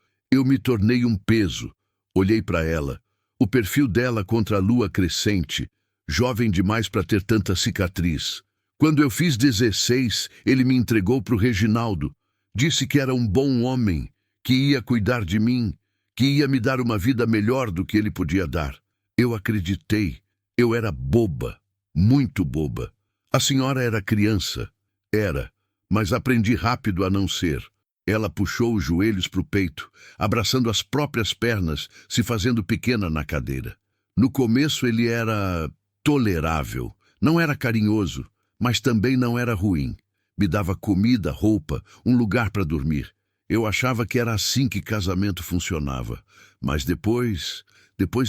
me tornei um peso." Olhei para ela. O perfil dela contra a lua crescente. Jovem demais para ter tanta cicatriz. "Quando eu fiz 16, ele me entregou para o Reginaldo. Disse que era um bom homem, que ia cuidar de mim, que ia me dar uma vida melhor do que ele podia dar. Eu acreditei. Eu era boba, muito boba. A senhora era criança." "Era, mas aprendi rápido a não ser." Ela puxou os joelhos para o peito, abraçando as próprias pernas, se fazendo pequena na cadeira. "No começo ele era tolerável. Não era carinhoso, mas também não era ruim. Me dava comida, roupa, um lugar para dormir. Eu achava que era assim que casamento funcionava. Mas depois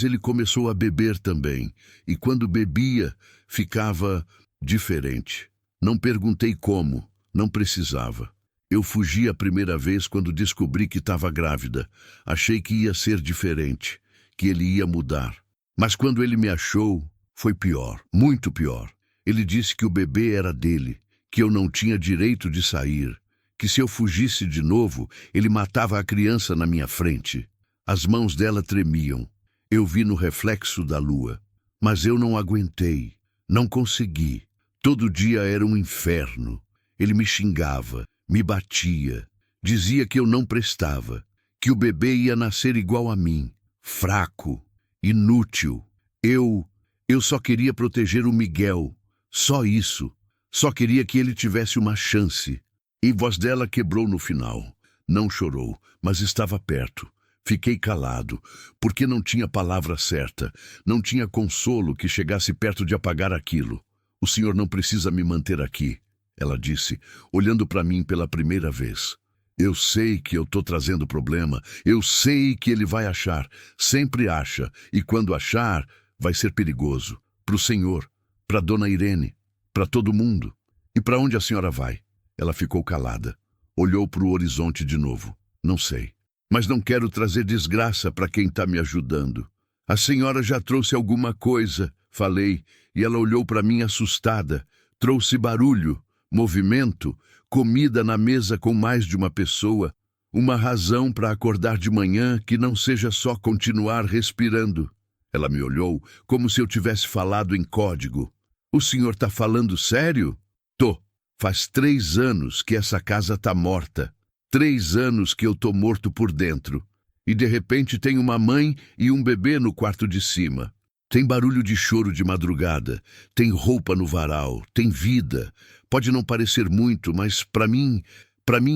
ele começou a beber também. E quando bebia, ficava diferente. Não perguntei como, não precisava. Eu fugi a primeira vez quando descobri que estava grávida. Achei que ia ser diferente, que ele ia mudar. Mas quando ele me achou, foi pior, muito pior. Ele disse que o bebê era dele, que eu não tinha direito de sair, que se eu fugisse de novo, ele matava a criança na minha frente. As mãos dela tremiam. Eu vi no reflexo da lua. Mas eu não aguentei, não consegui. Todo dia era um inferno. Ele me xingava, me batia, dizia que eu não prestava, que o bebê ia nascer igual a mim, fraco, inútil. Eu só queria proteger o Miguel, só isso. Só queria que ele tivesse uma chance. E a voz dela quebrou no final. Não chorou, mas estava perto. Fiquei calado, porque não tinha palavra certa, não tinha consolo que chegasse perto de apagar aquilo. "O senhor não precisa me manter aqui", ela disse, olhando para mim pela primeira vez. "Eu sei que eu estou trazendo problema, eu sei que ele vai achar, sempre acha, e quando achar, vai ser perigoso. Para o senhor, para Dona Irene, para todo mundo. E para onde a senhora vai?" Ela ficou calada, olhou para o horizonte de novo. "Não sei, mas não quero trazer desgraça para quem está me ajudando." "A senhora já trouxe alguma coisa", falei, e ela olhou para mim assustada. "Trouxe barulho, movimento, comida na mesa com mais de uma pessoa, uma razão para acordar de manhã que não seja só continuar respirando." Ela me olhou como se eu tivesse falado em código. "O senhor está falando sério?" "Tô. Faz 3 anos que essa casa está morta. 3 anos que eu tô morto por dentro. E de repente tem uma mãe e um bebê no quarto de cima. Tem barulho de choro de madrugada, tem roupa no varal, tem vida. Pode não parecer muito, mas para mim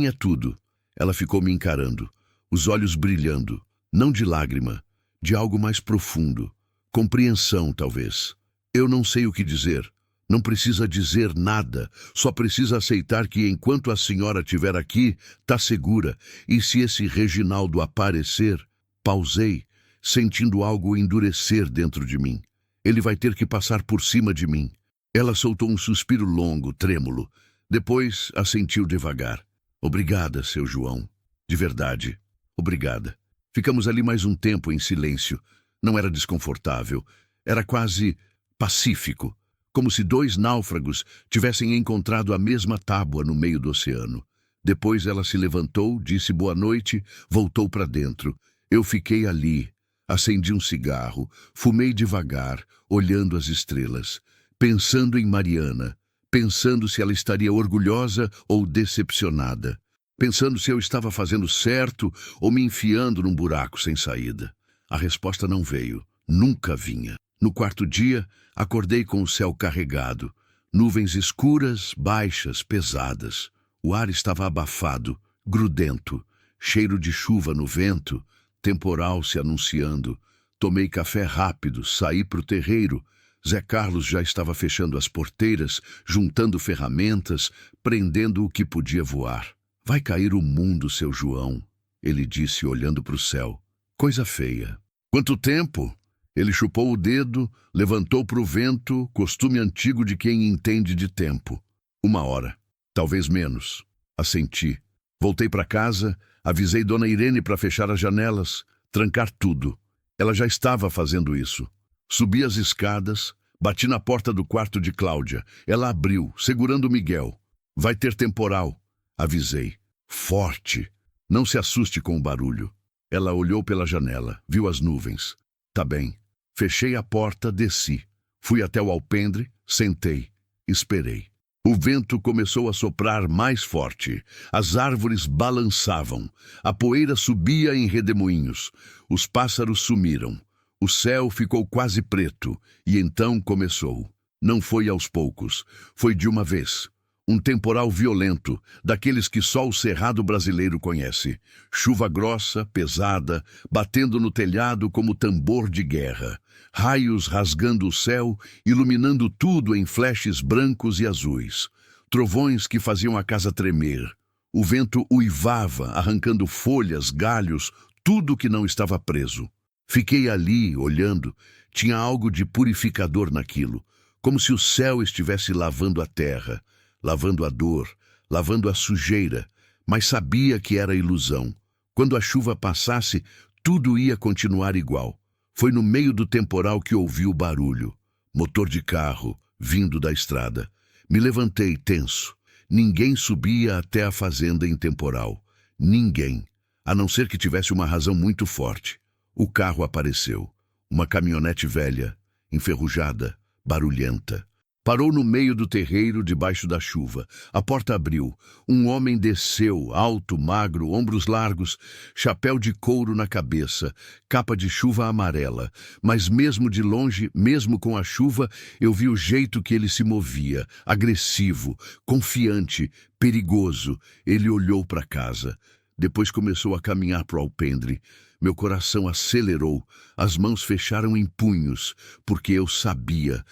é tudo." Ela ficou me encarando, os olhos brilhando, não de lágrima, de algo mais profundo. Compreensão, talvez. Eu não sei o que dizer. Não precisa dizer nada, só precisa aceitar que enquanto a senhora estiver aqui, tá segura. E se esse Reginaldo aparecer... Pausei, sentindo algo endurecer dentro de mim. Ele vai ter que passar por cima de mim. Ela soltou um suspiro longo, trêmulo. Depois assentiu devagar. Obrigada, seu João. De verdade, obrigada. Ficamos ali mais um tempo em silêncio. Não era desconfortável. Era quase pacífico. Como se dois náufragos tivessem encontrado a mesma tábua no meio do oceano. Depois ela se levantou, disse boa noite, voltou para dentro. Eu fiquei ali, acendi um cigarro, fumei devagar, olhando as estrelas, pensando em Mariana, pensando se ela estaria orgulhosa ou decepcionada, pensando se eu estava fazendo certo ou me enfiando num buraco sem saída. A resposta não veio, nunca vinha. No quarto dia, acordei com o céu carregado, nuvens escuras, baixas, pesadas. O ar estava abafado, grudento, cheiro de chuva no vento, temporal se anunciando. Tomei café rápido, saí para o terreiro. Zé Carlos já estava fechando as porteiras, juntando ferramentas, prendendo o que podia voar. Vai cair o mundo, seu João, ele disse olhando para o céu. Coisa feia. Quanto tempo? Ele chupou o dedo, levantou para o vento, costume antigo de quem entende de tempo. 1 hora, talvez menos. Assenti. Voltei para casa, avisei Dona Irene para fechar as janelas, trancar tudo. Ela já estava fazendo isso. Subi as escadas, bati na porta do quarto de Cláudia. Ela abriu, segurando Miguel. Vai ter temporal, avisei. Forte. Não se assuste com o barulho. Ela olhou pela janela, viu as nuvens. Tá bem. Fechei a porta, desci. Fui até o alpendre, sentei, esperei. O vento começou a soprar mais forte. As árvores balançavam. A poeira subia em redemoinhos. Os pássaros sumiram. O céu ficou quase preto. E então começou. Não foi aos poucos. Foi de uma vez. Um temporal violento, daqueles que só o cerrado brasileiro conhece. Chuva grossa, pesada, batendo no telhado como tambor de guerra. Raios rasgando o céu, iluminando tudo em flashes brancos e azuis. Trovões que faziam a casa tremer. O vento uivava, arrancando folhas, galhos, tudo que não estava preso. Fiquei ali, olhando. Tinha algo de purificador naquilo, como se o céu estivesse lavando a terra. Lavando a dor, lavando a sujeira, mas sabia que era ilusão. Quando a chuva passasse, tudo ia continuar igual. Foi no meio do temporal que ouvi o barulho. Motor de carro, vindo da estrada. Me levantei tenso. Ninguém subia até a fazenda em temporal. Ninguém, a não ser que tivesse uma razão muito forte. O carro apareceu. Uma caminhonete velha, enferrujada, barulhenta. Parou no meio do terreiro, debaixo da chuva. A porta abriu. Um homem desceu, alto, magro, ombros largos, chapéu de couro na cabeça, capa de chuva amarela. Mas mesmo de longe, mesmo com a chuva, eu vi o jeito que ele se movia, agressivo, confiante, perigoso. Ele olhou para casa. Depois começou a caminhar para o alpendre. Meu coração acelerou, as mãos fecharam em punhos, porque eu sabia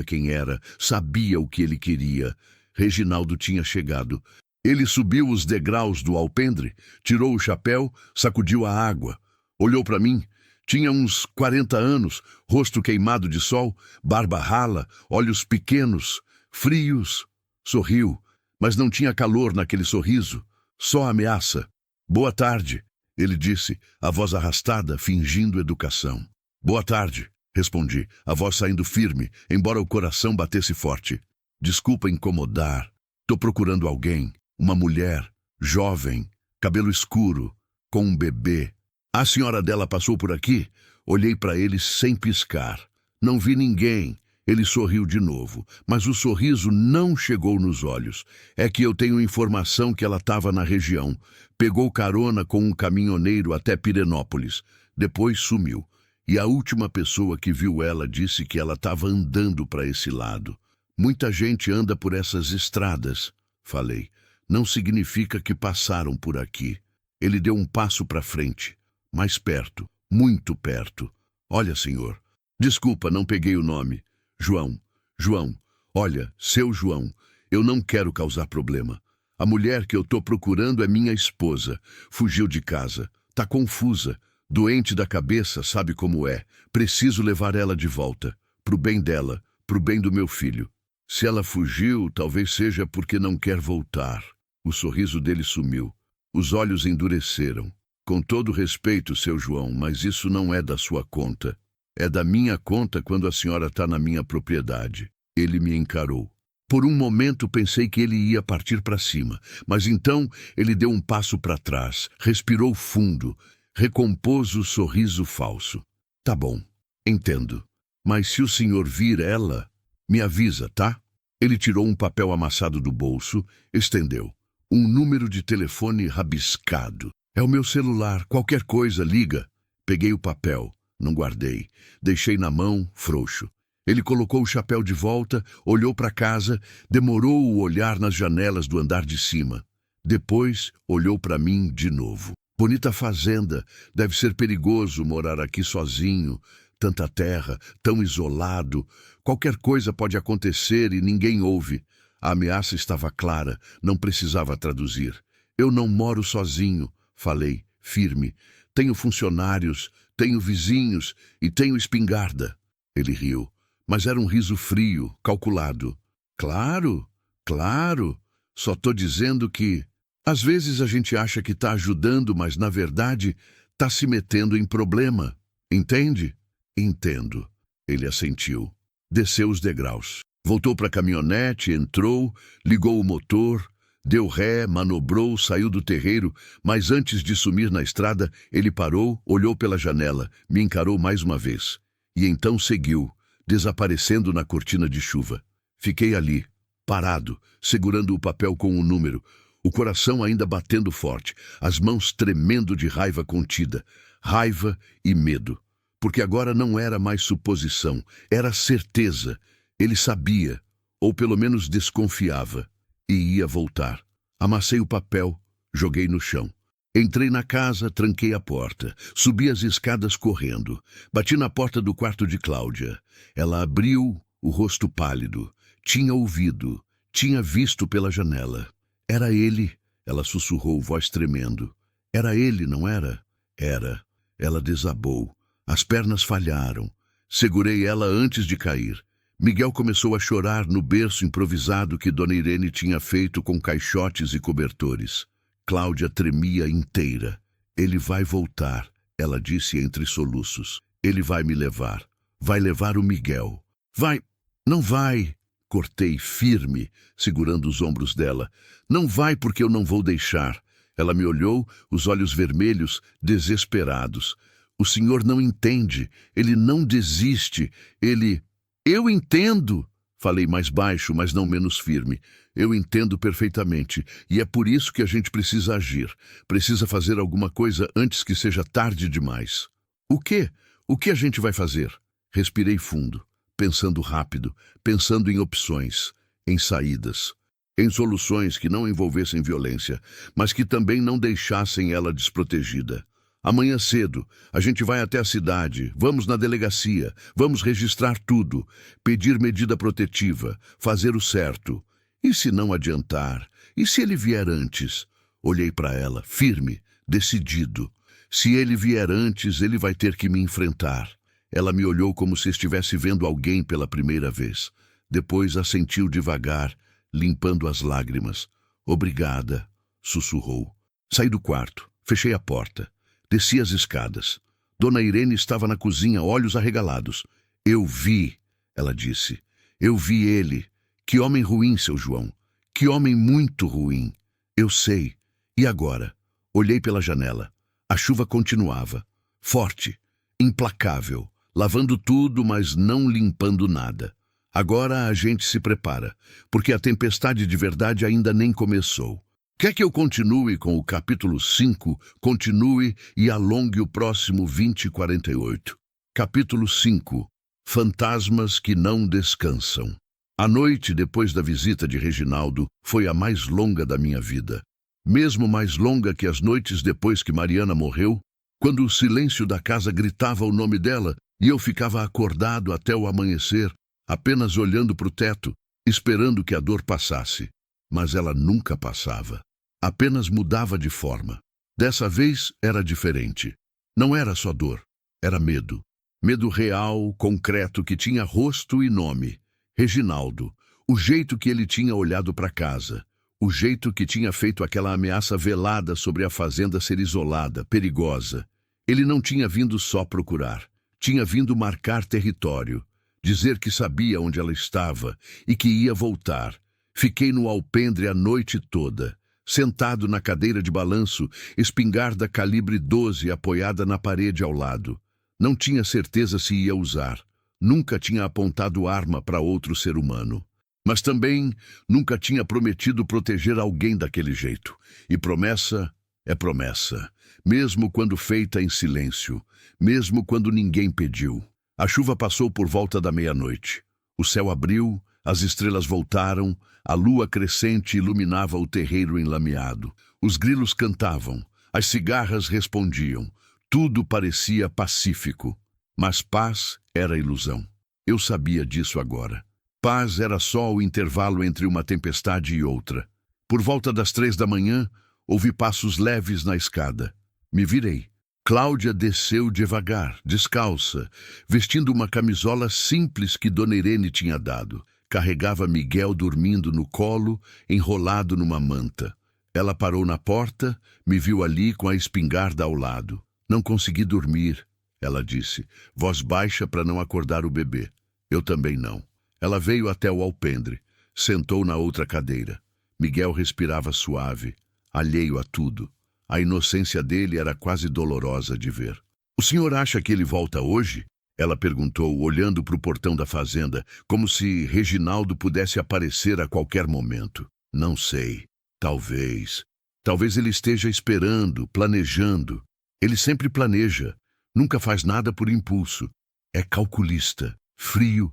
quem era, sabia o que ele queria. Reginaldo tinha chegado. Ele subiu os degraus do alpendre, tirou o chapéu, sacudiu a água. Olhou para mim. Tinha uns 40 anos, rosto queimado de sol, barba rala, olhos pequenos, frios. Sorriu, mas não tinha calor naquele sorriso, só ameaça. Boa tarde. Ele disse, a voz arrastada, fingindo educação. Boa tarde, respondi, a voz saindo firme, embora o coração batesse forte. Desculpa incomodar. Tô procurando alguém, uma mulher, jovem, cabelo escuro, com um bebê. A senhora dela passou por aqui? Olhei para ele sem piscar. Não vi ninguém. Ele sorriu de novo, mas o sorriso não chegou nos olhos. É que eu tenho informação que ela estava na região. Pegou carona com um caminhoneiro até Pirenópolis. Depois sumiu. E a última pessoa que viu ela disse que ela estava andando para esse lado. Muita gente anda por essas estradas, falei. Não significa que passaram por aqui. Ele deu um passo para frente. Mais perto, muito perto. Olha, senhor. Desculpa, não peguei o nome. João, Olha, seu João, eu não quero causar problema. A mulher que eu tô procurando é minha esposa. Fugiu de casa. Tá confusa. Doente da cabeça, sabe como é. Preciso levar ela de volta. Pro bem dela, pro bem do meu filho. Se ela fugiu, talvez seja porque não quer voltar. O sorriso dele sumiu. Os olhos endureceram. Com todo respeito, seu João, mas isso não é da sua conta. É da minha conta quando a senhora está na minha propriedade. Ele me encarou. Por um momento pensei que ele ia partir para cima, mas então ele deu um passo para trás, respirou fundo, recompôs o sorriso falso. Tá bom, entendo. Mas se o senhor vir ela, me avisa, tá? Ele tirou um papel amassado do bolso, estendeu. Um número de telefone rabiscado. É o meu celular, qualquer coisa, liga. Peguei o papel, não guardei. Deixei na mão, frouxo. Ele colocou o chapéu de volta, olhou para casa, demorou o olhar nas janelas do andar de cima. Depois, olhou para mim de novo. Bonita fazenda, deve ser perigoso morar aqui sozinho. Tanta terra, tão isolado. Qualquer coisa pode acontecer e ninguém ouve. A ameaça estava clara, não precisava traduzir. Eu não moro sozinho, falei, firme. Tenho funcionários, tenho vizinhos e tenho espingarda. Ele riu, mas era um riso frio, calculado. Claro, claro. Só tô dizendo que... Às vezes a gente acha que tá ajudando, mas na verdade tá se metendo em problema. Entende? Entendo. Ele assentiu. Desceu os degraus. Voltou para a caminhonete, entrou, ligou o motor, deu ré, manobrou, saiu do terreiro, mas antes de sumir na estrada, ele parou, olhou pela janela, me encarou mais uma vez. E então seguiu, desaparecendo na cortina de chuva. Fiquei ali, parado, segurando o papel com o número, o coração ainda batendo forte, as mãos tremendo de raiva contida, raiva e medo. Porque agora não era mais suposição, era certeza. Ele sabia, ou pelo menos desconfiava, e ia voltar. Amassei o papel, joguei no chão. Entrei na casa, tranquei a porta, subi as escadas correndo. Bati na porta do quarto de Cláudia. Ela abriu, o rosto pálido. Tinha ouvido, tinha visto pela janela. Era ele, ela sussurrou, voz tremendo. Era ele, não era? Era. Ela desabou. As pernas falharam. Segurei ela antes de cair. Miguel começou a chorar no berço improvisado que Dona Irene tinha feito com caixotes e cobertores. Cláudia tremia inteira. Ele vai voltar, ela disse entre soluços. Ele vai me levar. Vai levar o Miguel. Vai. Não vai. Cortei firme, segurando os ombros dela. Não vai porque eu não vou deixar. Ela me olhou, os olhos vermelhos, desesperados. O senhor não entende. Ele não desiste. Ele... Eu entendo, falei mais baixo, mas não menos firme. Eu entendo perfeitamente, e é por isso que a gente precisa agir. Precisa fazer alguma coisa antes que seja tarde demais. O quê? O que a gente vai fazer? Respirei fundo, pensando rápido, pensando em opções, em saídas, em soluções que não envolvessem violência, mas que também não deixassem ela desprotegida. Amanhã cedo, a gente vai até a cidade, vamos na delegacia, vamos registrar tudo, pedir medida protetiva, fazer o certo. E se não adiantar? E se ele vier antes? Olhei para ela, firme, decidido. Se ele vier antes, ele vai ter que me enfrentar. Ela me olhou como se estivesse vendo alguém pela primeira vez. Depois assentiu devagar, limpando as lágrimas. Obrigada, sussurrou. Saí do quarto, fechei a porta. Desci as escadas. Dona Irene estava na cozinha, olhos arregalados. Eu vi, ela disse. Eu vi ele. Que homem ruim, seu João. Que homem muito ruim. Eu sei. E agora? Olhei pela janela. A chuva continuava. Forte, implacável, lavando tudo, mas não limpando nada. Agora a gente se prepara, porque a tempestade de verdade ainda nem começou. Quer que eu continue com o capítulo 5? Continue e alongue o próximo 2048. Capítulo 5. Fantasmas que não descansam. A noite depois da visita de Reginaldo foi a mais longa da minha vida. Mesmo mais longa que as noites depois que Mariana morreu, quando o silêncio da casa gritava o nome dela e eu ficava acordado até o amanhecer, apenas olhando para o teto, esperando que a dor passasse. Mas ela nunca passava. Apenas mudava de forma. Dessa vez era diferente. Não era só dor, era medo. Medo real, concreto, que tinha rosto e nome. Reginaldo. O jeito que ele tinha olhado para casa. O jeito que tinha feito aquela ameaça velada sobre a fazenda ser isolada, perigosa. Ele não tinha vindo só procurar. Tinha vindo marcar território. Dizer que sabia onde ela estava e que ia voltar. Fiquei no alpendre a noite toda. Sentado na cadeira de balanço, espingarda calibre 12 apoiada na parede ao lado. Não tinha certeza se ia usar. Nunca tinha apontado arma para outro ser humano. Mas também nunca tinha prometido proteger alguém daquele jeito. E promessa é promessa, mesmo quando feita em silêncio, mesmo quando ninguém pediu. A chuva passou por volta da meia-noite. O céu abriu, as estrelas voltaram, a lua crescente iluminava o terreiro enlameado. Os grilos cantavam, as cigarras respondiam. Tudo parecia pacífico. Mas paz era ilusão. Eu sabia disso agora. Paz era só o intervalo entre uma tempestade e outra. Por volta das 3 da manhã, ouvi passos leves na escada. Me virei. Cláudia desceu devagar, descalça, vestindo uma camisola simples que Dona Irene tinha dado. Carregava Miguel dormindo no colo, enrolado numa manta. Ela parou na porta, me viu ali com a espingarda ao lado. Não consegui dormir, ela disse, voz baixa para não acordar o bebê. Eu também não. Ela veio até o alpendre, sentou na outra cadeira. Miguel respirava suave, alheio a tudo. A inocência dele era quase dolorosa de ver. O senhor acha que ele volta hoje? Ela perguntou, olhando para o portão da fazenda, como se Reginaldo pudesse aparecer a qualquer momento. Não sei. Talvez. Talvez ele esteja esperando, planejando. Ele sempre planeja. Nunca faz nada por impulso. É calculista, frio.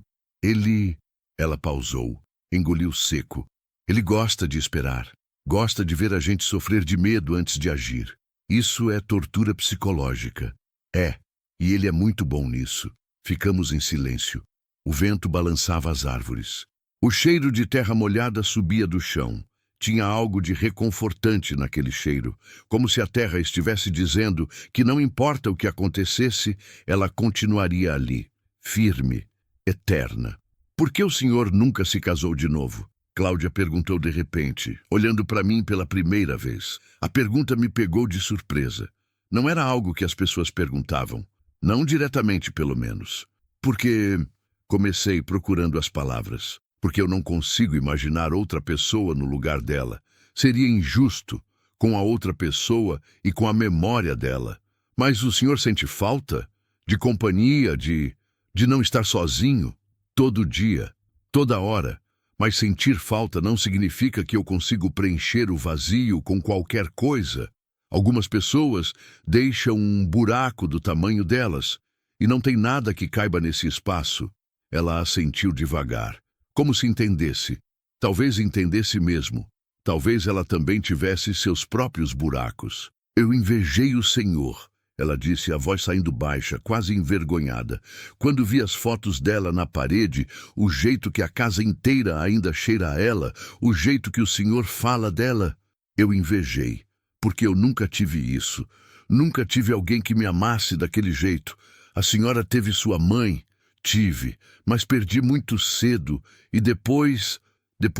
Ela pausou, engoliu seco. Ele gosta de esperar. Gosta de ver a gente sofrer de medo antes de agir. Isso é tortura psicológica. É, e ele é muito bom nisso. Ficamos em silêncio. O vento balançava as árvores. O cheiro de terra molhada subia do chão. Tinha algo de reconfortante naquele cheiro, como se a terra estivesse dizendo que não importa o que acontecesse, ela continuaria ali, firme, eterna. Por que o senhor nunca se casou de novo? Cláudia perguntou de repente, olhando para mim pela primeira vez. A pergunta me pegou de surpresa. Não era algo que as pessoas perguntavam. Não diretamente, pelo menos. Porque comecei procurando as palavras. Porque eu não consigo imaginar outra pessoa no lugar dela. Seria injusto com a outra pessoa e com a memória dela. Mas o senhor sente falta? De companhia, de não estar sozinho? Todo dia, toda hora. Mas sentir falta não significa que eu consigo preencher o vazio com qualquer coisa. Algumas pessoas deixam um buraco do tamanho delas, e não tem nada que caiba nesse espaço. Ela assentiu devagar, como se entendesse. Talvez entendesse mesmo. Talvez ela também tivesse seus próprios buracos. Eu invejei o Senhor, ela disse, a voz saindo baixa, quase envergonhada. Quando vi as fotos dela na parede, o jeito que a casa inteira ainda cheira a ela, o jeito que o Senhor fala dela, eu invejei. Porque eu nunca tive isso. Nunca tive alguém que me amasse daquele jeito. A senhora teve sua mãe? Tive, mas perdi muito cedo. E depois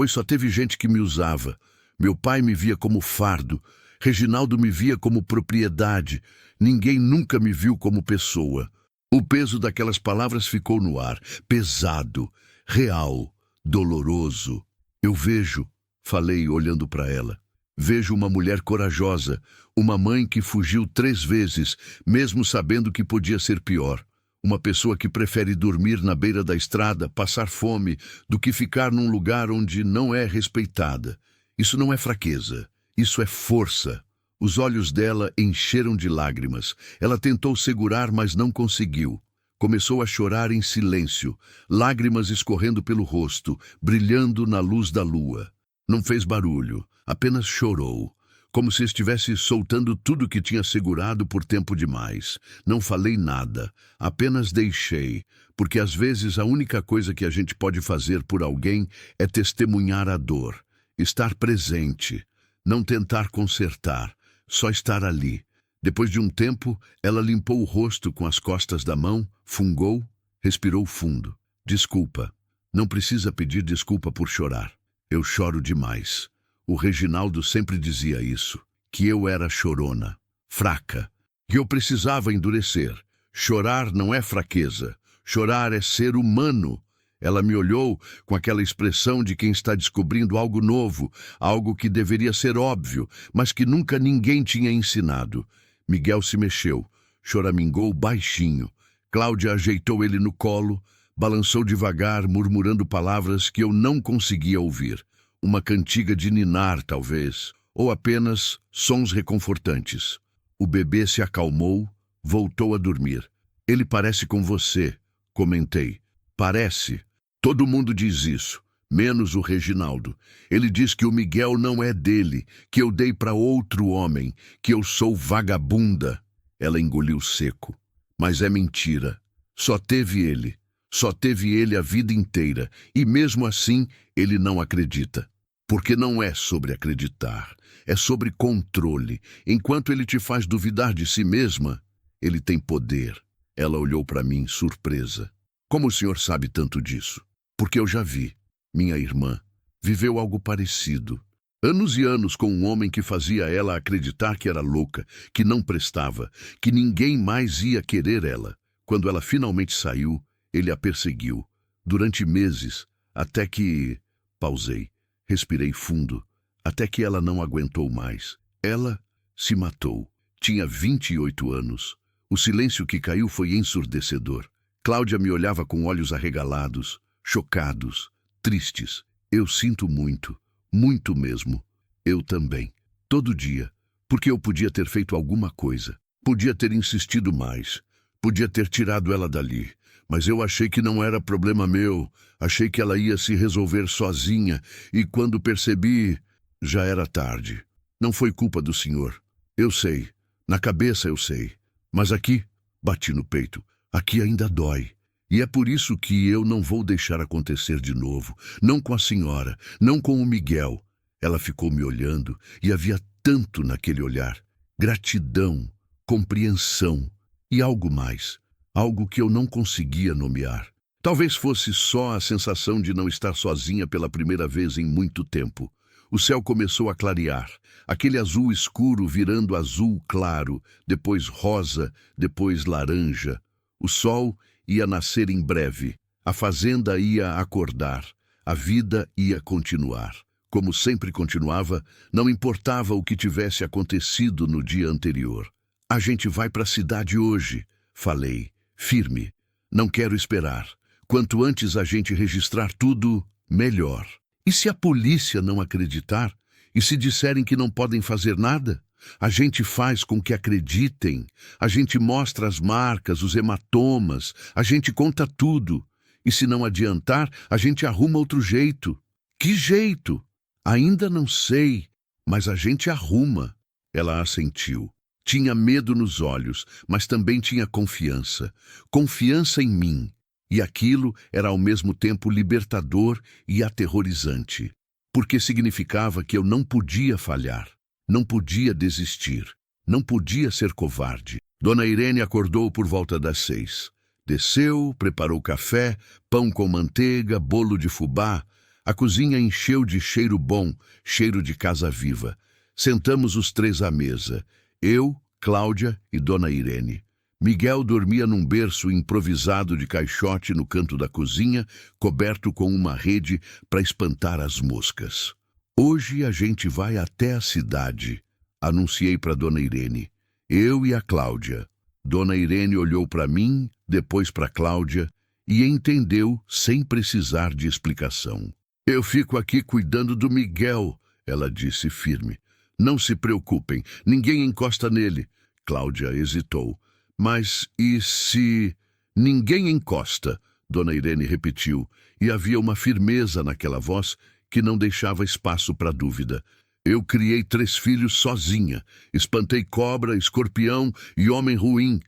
só teve gente que me usava. Meu pai me via como fardo. Reginaldo me via como propriedade. Ninguém nunca me viu como pessoa. O peso daquelas palavras ficou no ar. Pesado, real, doloroso. Eu vejo, falei olhando para ela. Vejo uma mulher corajosa, uma mãe que fugiu 3 vezes, mesmo sabendo que podia ser pior. Uma pessoa que prefere dormir na beira da estrada, passar fome, do que ficar num lugar onde não é respeitada. Isso não é fraqueza, isso é força. Os olhos dela encheram de lágrimas. Ela tentou segurar, mas não conseguiu. Começou a chorar em silêncio, lágrimas escorrendo pelo rosto, brilhando na luz da lua. Não fez barulho, apenas chorou, como se estivesse soltando tudo que tinha segurado por tempo demais. Não falei nada, apenas deixei, Porque às vezes a única coisa que a gente pode fazer por alguém é testemunhar a dor, estar presente, não tentar consertar, só estar ali. Depois de um tempo, ela limpou o rosto com as costas da mão, fungou, respirou fundo. Desculpa. Não precisa pedir desculpa por chorar. Eu choro demais. O Reginaldo sempre dizia isso, que eu era chorona, fraca, que eu precisava endurecer. Chorar não é fraqueza. Chorar é ser humano. Ela me olhou com aquela expressão de quem está descobrindo algo novo, algo que deveria ser óbvio, mas que nunca ninguém tinha ensinado. Miguel se mexeu, choramingou baixinho. Cláudia ajeitou ele no colo, balançou devagar, murmurando palavras que eu não conseguia ouvir. Uma cantiga de ninar, talvez, ou apenas sons reconfortantes. O bebê se acalmou, voltou a dormir. Ele parece com você, comentei. Parece. Todo mundo diz isso, menos o Reginaldo. Ele diz que o Miguel não é dele, que eu dei para outro homem, que eu sou vagabunda. Ela engoliu seco. Mas é mentira. Só teve ele. Só teve ele a vida inteira, e mesmo assim ele não acredita. Porque não é sobre acreditar, é sobre controle. Enquanto ele te faz duvidar de si mesma, ele tem poder. Ela olhou para mim, surpresa. Como o senhor sabe tanto disso? Porque eu já vi. Minha irmã viveu algo parecido. Anos e anos com um homem que fazia ela acreditar que era louca, que não prestava, que ninguém mais ia querer ela. Quando ela finalmente saiu, ele a perseguiu. Durante meses, até que... Pausei. Respirei fundo, até que ela não aguentou mais. Ela se matou. Tinha 28 anos. O silêncio que caiu foi ensurdecedor. Cláudia me olhava com olhos arregalados, chocados, tristes. Eu sinto muito, muito mesmo. Eu também. Todo dia. Porque eu podia ter feito alguma coisa. Podia ter insistido mais. Podia ter tirado ela dali. Mas eu achei que não era problema meu. Achei que ela ia se resolver sozinha. E quando percebi, já era tarde. Não foi culpa do senhor. Eu sei. Na cabeça eu sei. Mas aqui, bati no peito. Aqui ainda dói. E é por isso que eu não vou deixar acontecer de novo. Não com a senhora. Não com o Miguel. Ela ficou me olhando e havia tanto naquele olhar. Gratidão, compreensão e algo mais. Algo que eu não conseguia nomear. Talvez fosse só a sensação de não estar sozinha pela primeira vez em muito tempo. O céu começou a clarear, aquele azul escuro virando azul claro, depois rosa, depois laranja. O sol ia nascer em breve, a fazenda ia acordar, a vida ia continuar. Como sempre continuava, não importava o que tivesse acontecido no dia anterior. A gente vai para a cidade hoje, falei. Firme. Não quero esperar. Quanto antes a gente registrar tudo, melhor. E se a polícia não acreditar? E se disserem que não podem fazer nada? A gente faz com que acreditem. A gente mostra as marcas, os hematomas. A gente conta tudo. E se não adiantar, a gente arruma outro jeito. Que jeito? Ainda não sei, mas a gente arruma. Ela assentiu. Tinha medo nos olhos, mas também tinha confiança. Confiança em mim. E aquilo era ao mesmo tempo libertador e aterrorizante. Porque significava que eu não podia falhar. Não podia desistir. Não podia ser covarde. Dona Irene acordou por volta das 6. Desceu, preparou café, pão com manteiga, bolo de fubá. A cozinha encheu de cheiro bom, cheiro de casa viva. Sentamos os três à mesa. Eu, Cláudia e Dona Irene. Miguel dormia num berço improvisado de caixote no canto da cozinha, coberto com uma rede para espantar as moscas. Hoje a gente vai até a cidade, anunciei para Dona Irene. Eu e a Cláudia. Dona Irene olhou para mim, depois para Cláudia, e entendeu sem precisar de explicação. Eu fico aqui cuidando do Miguel, ela disse firme. Não se preocupem, ninguém encosta nele. Cláudia hesitou. Mas e se... Ninguém encosta, Dona Irene repetiu, e havia uma firmeza naquela voz que não deixava espaço para dúvida. Eu criei 3 filhos sozinha, espantei cobra, escorpião e homem ruim.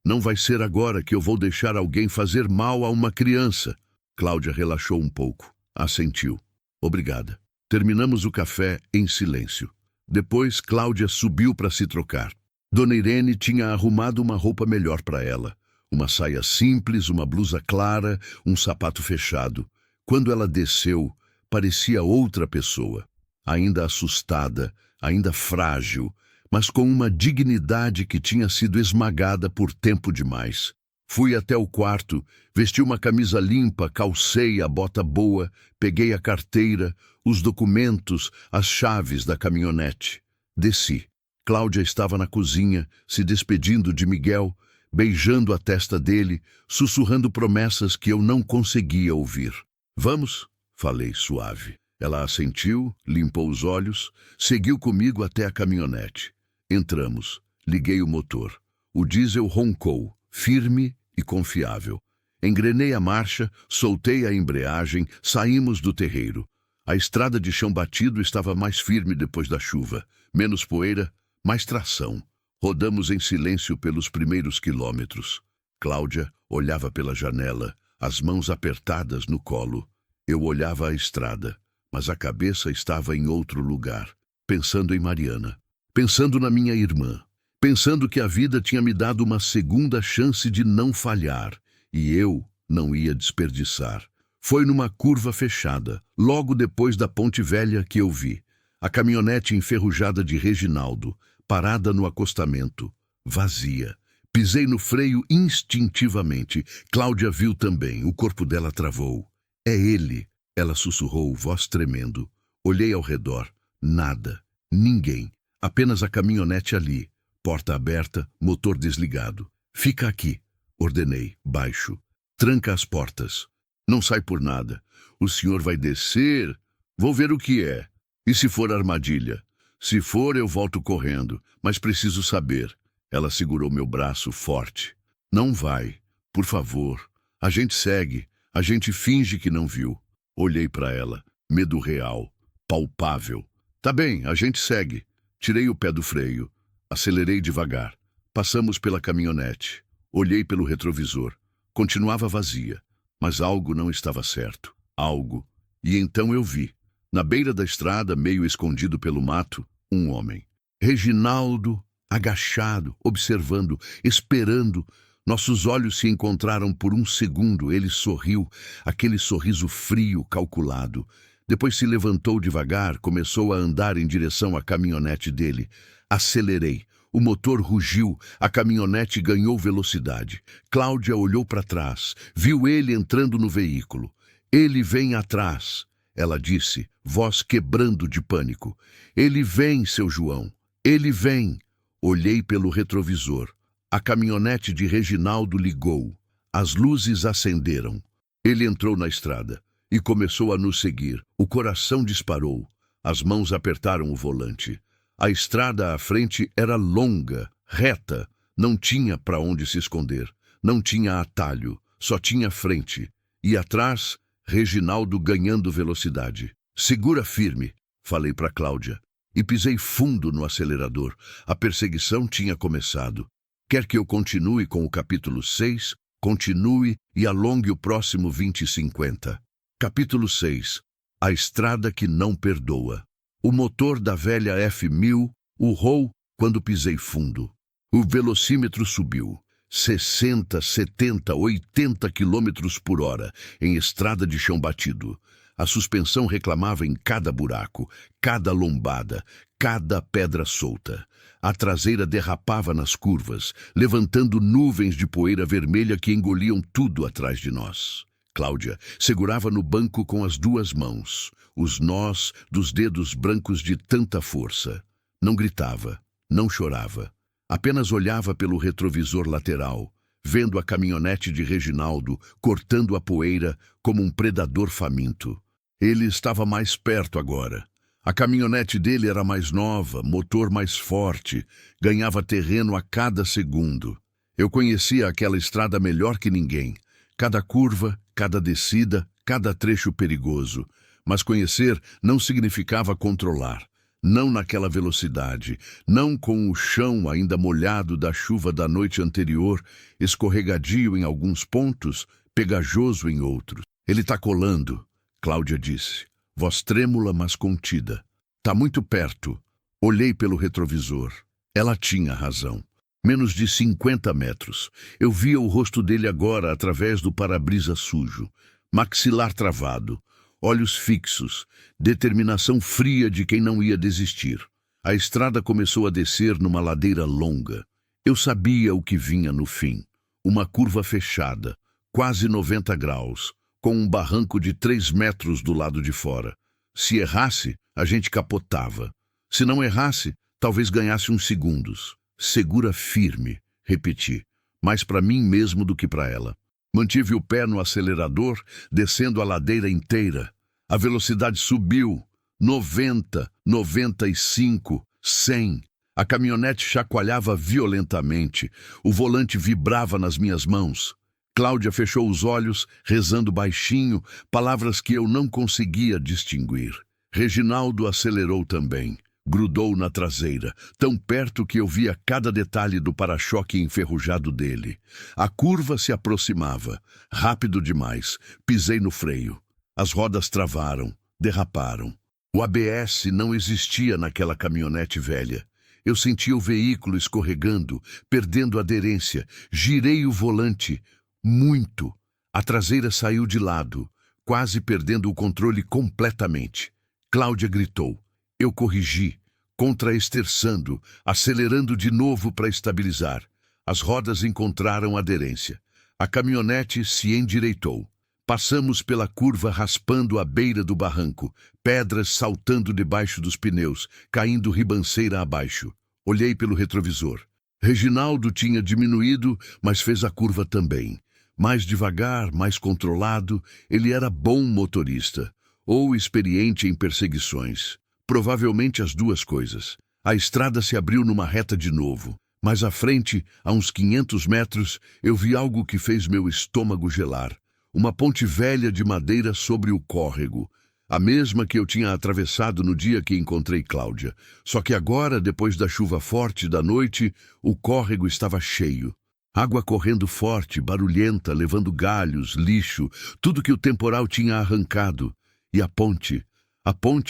Não vai ser agora que eu vou deixar alguém fazer mal a uma criança. Cláudia relaxou um pouco. Assentiu. Obrigada. Terminamos o café em silêncio. Depois, Cláudia subiu para se trocar. Dona Irene tinha arrumado uma roupa melhor para ela. Uma saia simples, uma blusa clara, um sapato fechado. Quando ela desceu, parecia outra pessoa. Ainda assustada, ainda frágil, mas com uma dignidade que tinha sido esmagada por tempo demais. Fui até o quarto, vesti uma camisa limpa, calcei a bota boa, peguei a carteira, os documentos, as chaves da caminhonete. Desci. Cláudia estava na cozinha, se despedindo de Miguel, beijando a testa dele, sussurrando promessas que eu não conseguia ouvir. Vamos? Falei suave. Ela assentiu, limpou os olhos, seguiu comigo até a caminhonete. Entramos. Liguei o motor. O diesel roncou, firme e confiável. Engrenei a marcha, soltei a embreagem, saímos do terreiro. A estrada de chão batido estava mais firme depois da chuva. Menos poeira, mais tração. Rodamos em silêncio pelos primeiros quilômetros. Cláudia olhava pela janela, as mãos apertadas no colo. Eu olhava a estrada, mas a cabeça estava em outro lugar, pensando em Mariana, pensando na minha irmã, pensando que a vida tinha me dado uma segunda chance de não falhar, e eu não ia desperdiçar. Foi numa curva fechada, logo depois da Ponte Velha, que eu vi a caminhonete enferrujada de Reginaldo, parada no acostamento, vazia. Pisei no freio instintivamente. Cláudia viu também, o corpo dela travou. É ele, ela sussurrou, voz tremendo. Olhei ao redor, nada, ninguém, apenas a caminhonete ali, porta aberta, motor desligado. Fica aqui, ordenei, baixo. Tranca as portas. Não sai por nada. O senhor vai descer? Vou ver o que é. E se for armadilha? Se for, eu volto correndo, mas preciso saber. Ela segurou meu braço forte. Não vai, por favor. A gente segue, a gente finge que não viu. Olhei para ela, medo real, palpável. Tá bem, a gente segue. Tirei o pé do freio, acelerei devagar. Passamos pela caminhonete. Olhei pelo retrovisor. Continuava vazia, mas algo não estava certo. Algo. E então eu vi. Na beira da estrada, meio escondido pelo mato, um homem. Reginaldo, agachado, observando, esperando. Nossos olhos se encontraram por um segundo. Ele sorriu, aquele sorriso frio, calculado. Depois se levantou devagar, começou a andar em direção à caminhonete dele. Acelerei. O motor rugiu, a caminhonete ganhou velocidade. Cláudia olhou para trás, viu ele entrando no veículo. Ele vem atrás. Ela disse, voz quebrando de pânico. Ele vem, seu João. Ele vem. Olhei pelo retrovisor. A caminhonete de Reginaldo ligou. As luzes acenderam. Ele entrou na estrada e começou a nos seguir. O coração disparou. As mãos apertaram o volante. A estrada à frente era longa, reta. Não tinha para onde se esconder. Não tinha atalho. Só tinha frente. E atrás, Reginaldo ganhando velocidade. Segura firme, falei para Cláudia. E pisei fundo no acelerador. A perseguição tinha começado. Quer que eu continue com o capítulo 6? Continue e alongue o próximo 2050. Capítulo 6. A estrada que não perdoa. O motor da velha F1000 urrou quando pisei fundo. O velocímetro subiu. 60, 70, 80 quilômetros por hora em estrada de chão batido. A suspensão reclamava em cada buraco, cada lombada, cada pedra solta. A traseira derrapava nas curvas, levantando nuvens de poeira vermelha que engoliam tudo atrás de nós. Cláudia segurava no banco com as duas mãos, os nós dos dedos brancos de tanta força. Não gritava, não chorava. Apenas olhava pelo retrovisor lateral, vendo a caminhonete de Reginaldo cortando a poeira como um predador faminto. Ele estava mais perto agora. A caminhonete dele era mais nova, motor mais forte, ganhava terreno a cada segundo. Eu conhecia aquela estrada melhor que ninguém. Cada curva, cada descida, cada trecho perigoso. Mas conhecer não significava controlar. Não naquela velocidade, não com o chão ainda molhado da chuva da noite anterior, escorregadio em alguns pontos, pegajoso em outros. Ele tá colando, Cláudia disse, voz trêmula, mas contida. Tá muito perto. Olhei pelo retrovisor. Ela tinha razão. Menos de 50 metros. Eu via o rosto dele agora através do para-brisa sujo. Maxilar travado. Olhos fixos. Determinação fria de quem não ia desistir. A estrada começou a descer numa ladeira longa. Eu sabia o que vinha no fim. Uma curva fechada, quase 90 graus, com um barranco de 3 metros do lado de fora. Se errasse, a gente capotava. Se não errasse, talvez ganhasse uns segundos. Segura firme, repeti, mais para mim mesmo do que para ela. Mantive o pé no acelerador, descendo a ladeira inteira. A velocidade subiu, 90, 95, 100. A caminhonete chacoalhava violentamente. O volante vibrava nas minhas mãos. Cláudia fechou os olhos, rezando baixinho, palavras que eu não conseguia distinguir. Reginaldo acelerou também. Grudou na traseira, tão perto que eu via cada detalhe do para-choque enferrujado dele. A curva se aproximava. Rápido demais. Pisei no freio. As rodas travaram, derraparam. O ABS não existia naquela caminhonete velha. Eu senti o veículo escorregando, perdendo aderência. Girei o volante. Muito. A traseira saiu de lado, quase perdendo o controle completamente. Cláudia gritou. Eu corrigi, contra-esterçando, acelerando de novo para estabilizar. As rodas encontraram aderência. A caminhonete se endireitou. Passamos pela curva raspando a beira do barranco, pedras saltando debaixo dos pneus, caindo ribanceira abaixo. Olhei pelo retrovisor. Reginaldo tinha diminuído, mas fez a curva também. Mais devagar, mais controlado, ele era bom motorista, ou experiente em perseguições. Provavelmente as duas coisas. A estrada se abriu numa reta de novo. Mais à frente, a uns 500 metros, eu vi algo que fez meu estômago gelar. Uma ponte velha de madeira sobre o córrego. A mesma que eu tinha atravessado no dia que encontrei Cláudia. Só que agora, depois da chuva forte da noite, o córrego estava cheio. Água correndo forte, barulhenta, levando galhos, lixo, tudo que o temporal tinha arrancado. E a ponte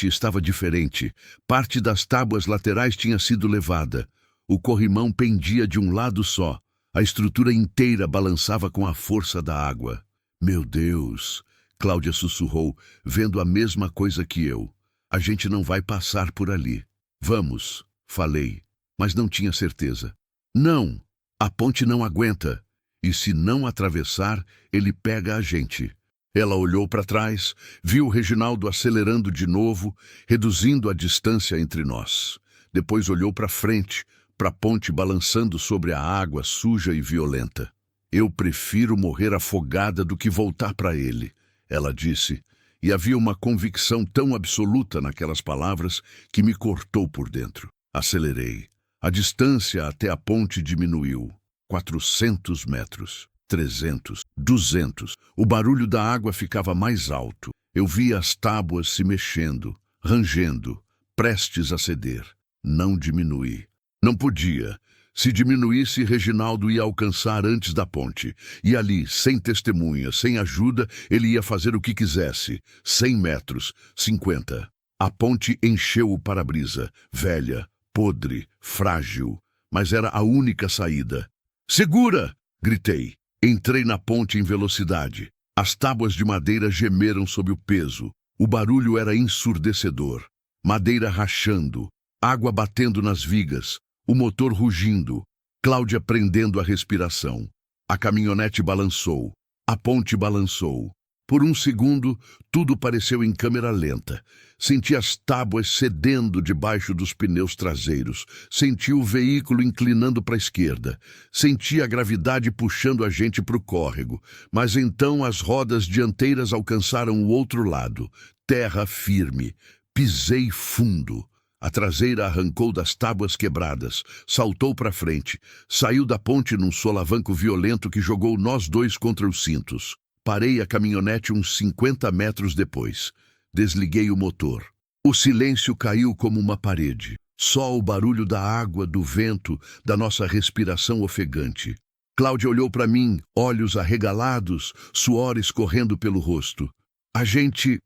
estava diferente. Parte das tábuas laterais tinha sido levada. O corrimão pendia de um lado só. A estrutura inteira balançava com a força da água. Meu Deus! Cláudia sussurrou, vendo a mesma coisa que eu. A gente não vai passar por ali. Vamos, falei, mas não tinha certeza. Não, a ponte não aguenta. E se não atravessar, ele pega a gente. Ela olhou para trás, viu o Reginaldo acelerando de novo, reduzindo a distância entre nós. Depois olhou para frente, para a ponte balançando sobre a água suja e violenta. Eu prefiro morrer afogada do que voltar para ele, ela disse, e havia uma convicção tão absoluta naquelas palavras que me cortou por dentro. Acelerei. A distância até a ponte diminuiu. 400 metros. 300, 200. O barulho da água ficava mais alto. Eu via as tábuas se mexendo, rangendo, prestes a ceder. Não diminuí. Não podia. Se diminuísse, Reginaldo ia alcançar antes da ponte. E ali, sem testemunha, sem ajuda, ele ia fazer o que quisesse. 100 metros, 50. A ponte encheu o para-brisa. Velha, podre, frágil. Mas era a única saída. Segura! Gritei. Entrei na ponte em velocidade. As tábuas de madeira gemeram sob o peso. O barulho era ensurdecedor. Madeira rachando, água batendo nas vigas, o motor rugindo, Cláudia prendendo a respiração. A caminhonete balançou. A ponte balançou. Por um segundo, tudo pareceu em câmera lenta. Senti as tábuas cedendo debaixo dos pneus traseiros. Senti o veículo inclinando para a esquerda. Senti a gravidade puxando a gente para o córrego. Mas então as rodas dianteiras alcançaram o outro lado. Terra firme. Pisei fundo. A traseira arrancou das tábuas quebradas, saltou para frente, saiu da ponte num solavanco violento que jogou nós dois contra os cintos. Parei a caminhonete uns 50 metros depois. Desliguei o motor. O silêncio caiu como uma parede. Só o barulho da água, do vento, da nossa respiração ofegante. Cláudia olhou para mim, olhos arregalados, suor escorrendo pelo rosto. A gente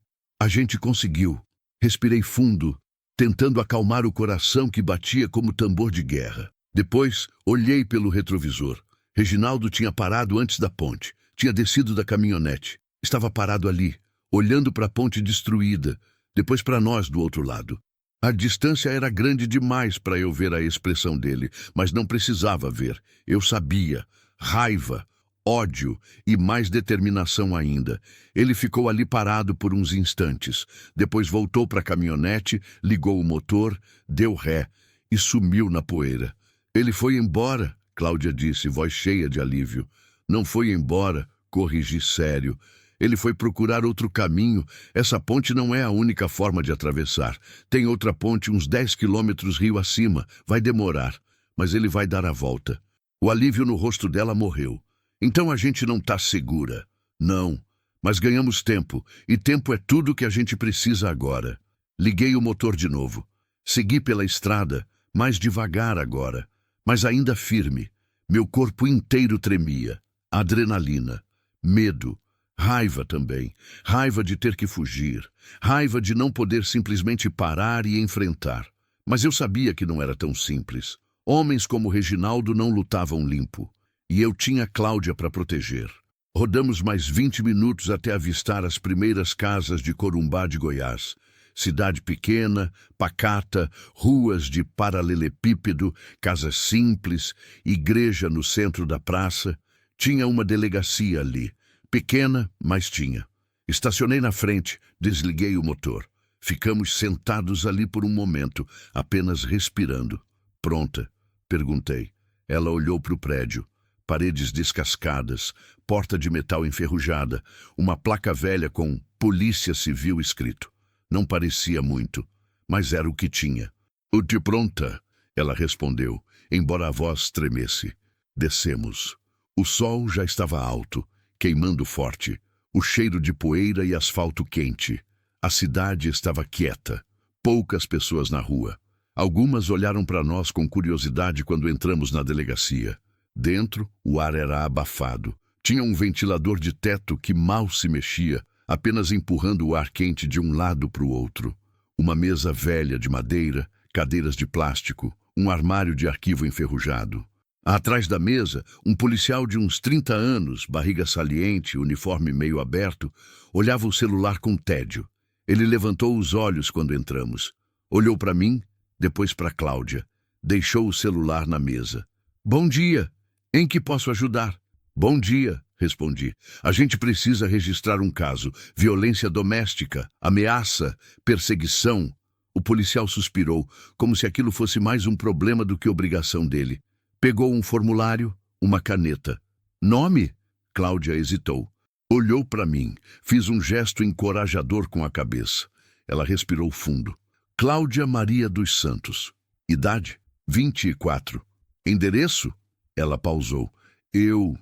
conseguiu. Respirei fundo, tentando acalmar o coração que batia como tambor de guerra. Depois, olhei pelo retrovisor. Reginaldo tinha parado antes da ponte. Tinha descido da caminhonete. Estava parado ali, olhando para a ponte destruída, depois para nós do outro lado. A distância era grande demais para eu ver a expressão dele, mas não precisava ver. Eu sabia. Raiva, ódio e mais determinação ainda. Ele ficou ali parado por uns instantes. Depois voltou para a caminhonete, ligou o motor, deu ré e sumiu na poeira. Ele foi embora, Cláudia disse, voz cheia de alívio. Não foi embora, corrigi sério. Ele foi procurar outro caminho. Essa ponte não é a única forma de atravessar. Tem outra ponte uns 10 quilômetros rio acima. Vai demorar, mas ele vai dar a volta. O alívio no rosto dela morreu. Então a gente não está segura. Não, mas ganhamos tempo. E tempo é tudo que a gente precisa agora. Liguei o motor de novo. Segui pela estrada, mais devagar agora, mas ainda firme. Meu corpo inteiro tremia. Adrenalina, medo, raiva também. Raiva de ter que fugir. Raiva de não poder simplesmente parar e enfrentar. Mas eu sabia que não era tão simples. Homens como Reginaldo não lutavam limpo. E eu tinha Cláudia para proteger. Rodamos mais 20 minutos até avistar as primeiras casas de Corumbá de Goiás. Cidade pequena, pacata, ruas de paralelepípedo, casas simples, igreja no centro da praça. Tinha uma delegacia ali. Pequena, mas tinha. Estacionei na frente, desliguei o motor. Ficamos sentados ali por um momento, apenas respirando. Pronta? Perguntei. Ela olhou para o prédio. Paredes descascadas, porta de metal enferrujada, uma placa velha com Polícia Civil escrito. Não parecia muito, mas era o que tinha. "O de pronta", ela respondeu, embora a voz tremesse. Descemos. O sol já estava alto, queimando forte, o cheiro de poeira e asfalto quente. A cidade estava quieta, poucas pessoas na rua. Algumas olharam para nós com curiosidade quando entramos na delegacia. Dentro, o ar era abafado. Tinha um ventilador de teto que mal se mexia, apenas empurrando o ar quente de um lado para o outro. Uma mesa velha de madeira, cadeiras de plástico, um armário de arquivo enferrujado. Atrás da mesa, um policial de uns 30 anos, barriga saliente, uniforme meio aberto, olhava o celular com tédio. Ele levantou os olhos quando entramos. Olhou para mim, depois para Cláudia. Deixou o celular na mesa. "Bom dia. Em que posso ajudar?" "Bom dia", respondi. "A gente precisa registrar um caso. Violência doméstica, ameaça, perseguição." O policial suspirou, como se aquilo fosse mais um problema do que obrigação dele. Pegou um formulário, uma caneta. "Nome?" Cláudia hesitou. Olhou para mim. Fiz um gesto encorajador com a cabeça. Ela respirou fundo. "Cláudia Maria dos Santos. Idade? 24. Endereço?" Ela pausou. Eu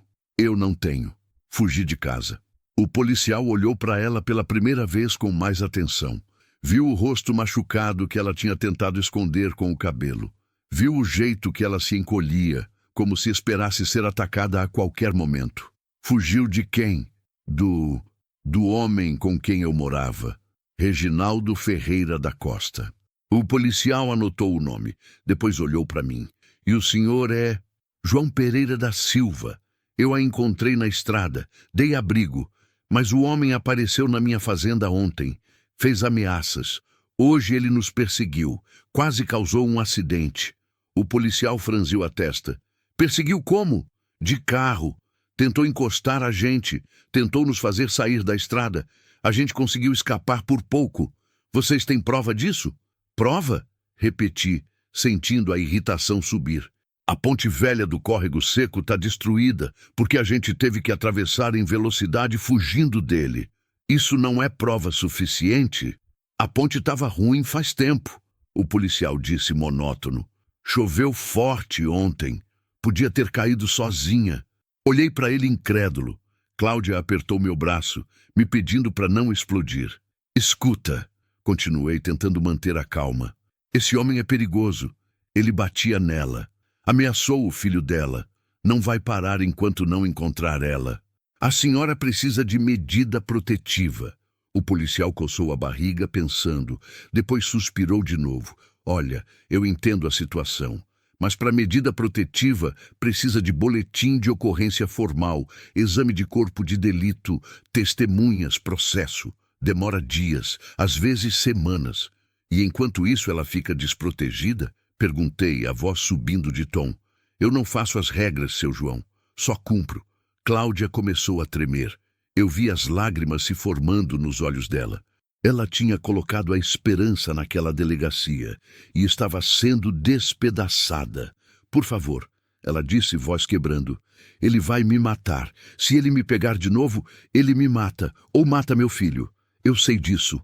não tenho. Fugi de casa." O policial olhou para ela pela primeira vez com mais atenção. Viu o rosto machucado que ela tinha tentado esconder com o cabelo. Viu o jeito que ela se encolhia, como se esperasse ser atacada a qualquer momento. Fugiu de quem? Do homem com quem eu morava. Reginaldo Ferreira da Costa. O policial anotou o nome, depois olhou para mim. "E o senhor é João Pereira da Silva. Eu a encontrei na estrada, dei abrigo, mas o homem apareceu na minha fazenda ontem. Fez ameaças. Hoje ele nos perseguiu, quase causou um acidente." O policial franziu a testa. "Perseguiu como?" "De carro. Tentou encostar a gente, tentou nos fazer sair da estrada. A gente conseguiu escapar por pouco. Vocês têm prova disso?" "Prova?" repeti, sentindo a irritação subir. "A ponte velha do córrego seco está destruída, porque a gente teve que atravessar em velocidade fugindo dele. Isso não é prova suficiente?" "A ponte estava ruim faz tempo", o policial disse monótono. "Choveu forte ontem. Podia ter caído sozinha." Olhei para ele incrédulo. Cláudia apertou meu braço, me pedindo para não explodir. "Escuta, Continuei tentando manter a calma. Esse homem é perigoso. Ele batia nela. Ameaçou o filho dela. Não vai parar enquanto não encontrar ela. A senhora precisa de medida protetiva. O policial coçou a barriga pensando. Depois suspirou de novo. Olha, eu entendo a situação. Mas para medida protetiva precisa de boletim de ocorrência formal, exame de corpo de delito, testemunhas, processo. Demora dias, às vezes semanas. E enquanto isso ela fica desprotegida? Perguntei, a voz subindo de tom. Eu não faço as regras, seu João. Só cumpro. Cláudia começou a tremer. Eu vi as lágrimas se formando nos olhos dela. Ela tinha colocado a esperança naquela delegacia e estava sendo despedaçada. Por favor, ela disse, voz quebrando. Ele vai me matar. Se ele me pegar de novo, ele me mata ou mata meu filho. Eu sei disso.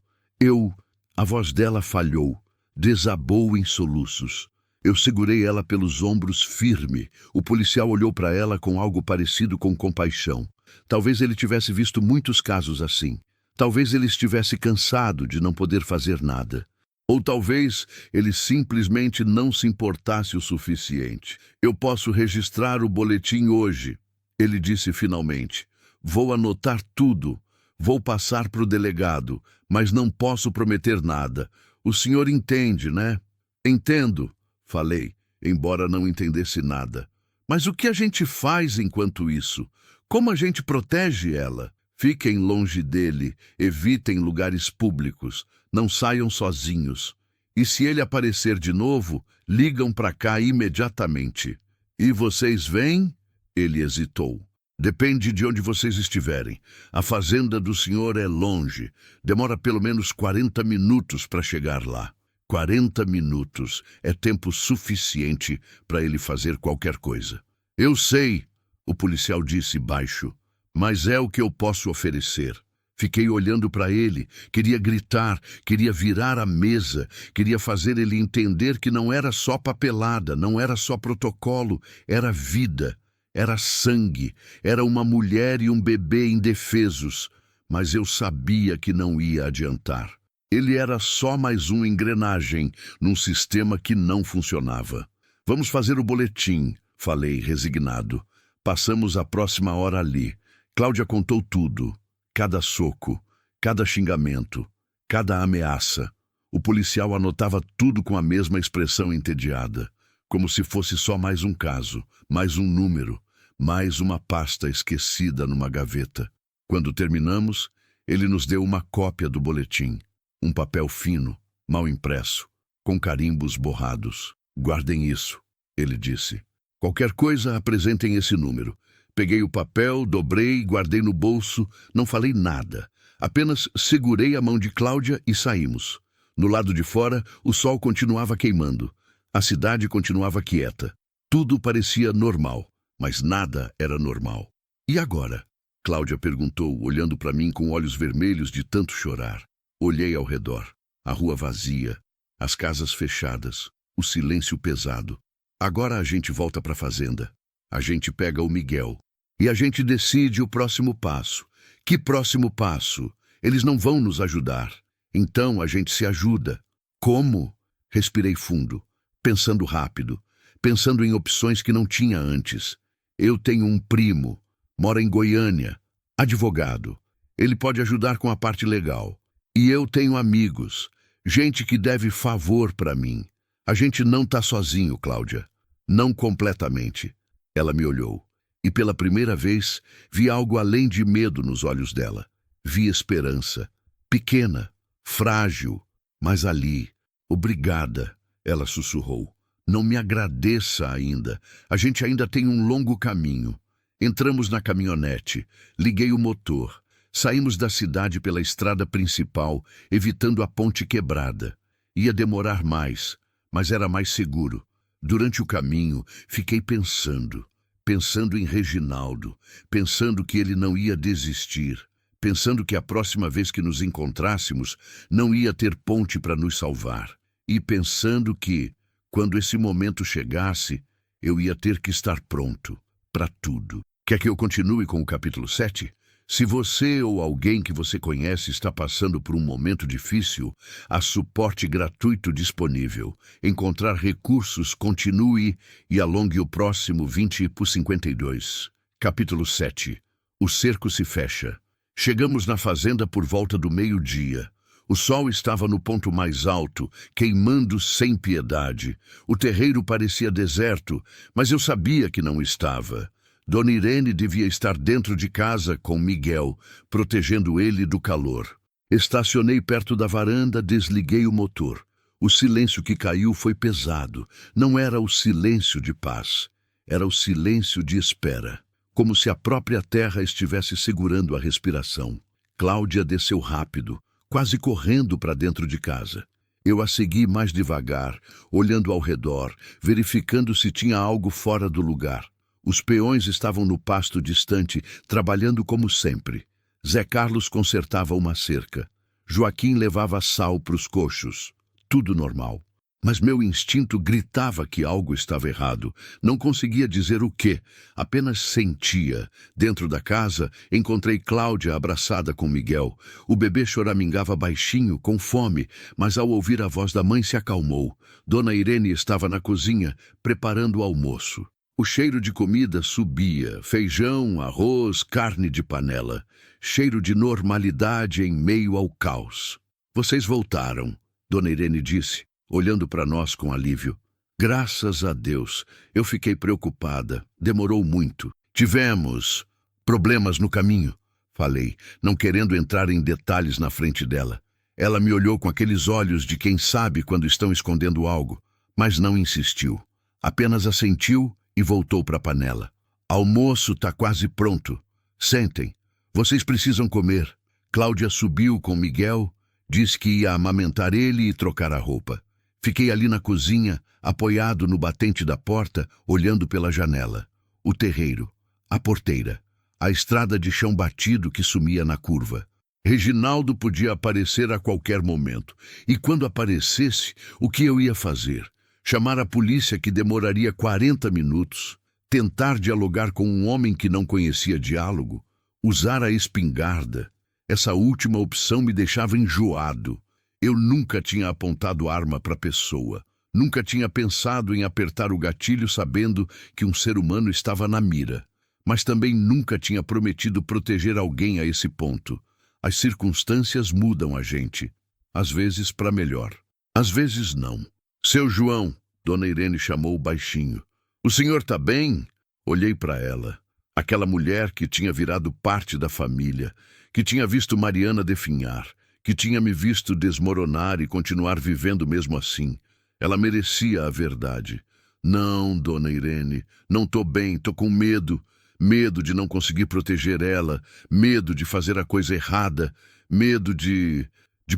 A voz dela falhou. Desabou em soluços. Eu segurei ela pelos ombros firme. O policial olhou para ela com algo parecido com compaixão. Talvez ele tivesse visto muitos casos assim. Talvez ele estivesse cansado de não poder fazer nada. Ou talvez ele simplesmente não se importasse o suficiente. Eu posso registrar o boletim hoje, ele disse finalmente. Vou anotar tudo. Vou passar para o delegado, mas não posso prometer nada. O senhor entende, né? Entendo, falei, embora não entendesse nada. Mas o que a gente faz enquanto isso? Como a gente protege ela? Fiquem longe dele, evitem lugares públicos, não saiam sozinhos. E se ele aparecer de novo, ligam para cá imediatamente. E vocês vêm? Ele hesitou. Depende de onde vocês estiverem. A fazenda do senhor é longe. Demora pelo menos 40 minutos para chegar lá. 40 minutos é tempo suficiente para ele fazer qualquer coisa. Eu sei, o policial disse baixo, mas é o que eu posso oferecer. Fiquei olhando para ele, queria gritar, queria virar a mesa, queria fazer ele entender que não era só papelada, não era só protocolo, era vida. Era sangue, era uma mulher e um bebê indefesos, mas eu sabia que não ia adiantar. Ele era só mais uma engrenagem num sistema que não funcionava. Vamos fazer o boletim, falei resignado. Passamos a próxima hora ali. Cláudia contou tudo, cada soco, cada xingamento, cada ameaça. O policial anotava tudo com a mesma expressão entediada, como se fosse só mais um caso, mais um número. Mais uma pasta esquecida numa gaveta. Quando terminamos, ele nos deu uma cópia do boletim. Um papel fino, mal impresso, com carimbos borrados. Guardem isso, ele disse. Qualquer coisa, apresentem esse número. Peguei o papel, dobrei, guardei no bolso, não falei nada. Apenas segurei a mão de Cláudia e saímos. No lado de fora, o sol continuava queimando. A cidade continuava quieta. Tudo parecia normal. Mas nada era normal. E agora? Cláudia perguntou, olhando para mim com olhos vermelhos de tanto chorar. Olhei ao redor. A rua vazia, as casas fechadas, o silêncio pesado. Agora a gente volta para a fazenda. A gente pega o Miguel. E a gente decide o próximo passo. Que próximo passo? Eles não vão nos ajudar. Então a gente se ajuda. Como? Respirei fundo, pensando rápido, pensando em opções que não tinha antes. Eu tenho um primo, mora em Goiânia, advogado. Ele pode ajudar com a parte legal. E eu tenho amigos, gente que deve favor para mim. A gente não tá sozinho, Cláudia. Não completamente. Ela me olhou. E pela primeira vez, vi algo além de medo nos olhos dela. Vi esperança. Pequena, frágil, mas ali. Obrigada, ela sussurrou. Não me agradeça ainda. A gente ainda tem um longo caminho. Entramos na caminhonete. Liguei o motor. Saímos da cidade pela estrada principal, evitando a ponte quebrada. Ia demorar mais, mas era mais seguro. Durante o caminho, fiquei pensando em Reginaldo, pensando que ele não ia desistir, pensando que a próxima vez que nos encontrássemos, não ia ter ponte para nos salvar. E pensando que, quando esse momento chegasse, eu ia ter que estar pronto para tudo. Quer que eu continue com o capítulo 7? Se você ou alguém que você conhece está passando por um momento difícil, há suporte gratuito disponível. Encontrar recursos, continue e alongue o próximo 20 por 52. Capítulo 7. O cerco se fecha. Chegamos na fazenda por volta do meio-dia. O sol estava no ponto mais alto, queimando sem piedade. O terreiro parecia deserto, mas eu sabia que não estava. Dona Irene devia estar dentro de casa com Miguel, protegendo ele do calor. Estacionei perto da varanda, desliguei o motor. O silêncio que caiu foi pesado. Não era o silêncio de paz, era o silêncio de espera, como se a própria terra estivesse segurando a respiração. Cláudia desceu rápido, quase correndo para dentro de casa. Eu a segui mais devagar, olhando ao redor, verificando se tinha algo fora do lugar. Os peões estavam no pasto distante, trabalhando como sempre. Zé Carlos consertava uma cerca. Joaquim levava sal para os coxos. Tudo normal. Mas meu instinto gritava que algo estava errado. Não conseguia dizer o quê, apenas sentia. Dentro da casa, encontrei Cláudia abraçada com Miguel. O bebê choramingava baixinho, com fome, mas ao ouvir a voz da mãe se acalmou. Dona Irene estava na cozinha, preparando o almoço. O cheiro de comida subia, feijão, arroz, carne de panela. Cheiro de normalidade em meio ao caos. Vocês voltaram, Dona Irene disse, olhando para nós com alívio. Graças a Deus. Eu fiquei preocupada. Demorou muito. Tivemos problemas no caminho, falei, não querendo entrar em detalhes na frente dela. Ela me olhou com aqueles olhos de quem sabe quando estão escondendo algo, mas não insistiu. Apenas assentiu e voltou para a panela. Almoço tá quase pronto. Sentem. Vocês precisam comer. Cláudia subiu com Miguel, disse que ia amamentar ele e trocar a roupa. Fiquei ali na cozinha, apoiado no batente da porta, olhando pela janela. O terreiro, a porteira, a estrada de chão batido que sumia na curva. Reginaldo podia aparecer a qualquer momento. E quando aparecesse, o que eu ia fazer? Chamar a polícia, que demoraria 40 minutos? Tentar dialogar com um homem que não conhecia diálogo? Usar a espingarda? Essa última opção me deixava enjoado. Eu nunca tinha apontado arma para pessoa. Nunca tinha pensado em apertar o gatilho sabendo que um ser humano estava na mira. Mas também nunca tinha prometido proteger alguém a esse ponto. As circunstâncias mudam a gente. Às vezes para melhor. Às vezes não. Seu João, Dona Irene chamou baixinho. O senhor tá bem? Olhei para ela. Aquela mulher que tinha virado parte da família, que tinha visto Mariana definhar, que tinha me visto desmoronar e continuar vivendo mesmo assim. Ela merecia a verdade. Não, Dona Irene, não tô bem, tô com medo. Medo de não conseguir proteger ela, medo de fazer a coisa errada, medo de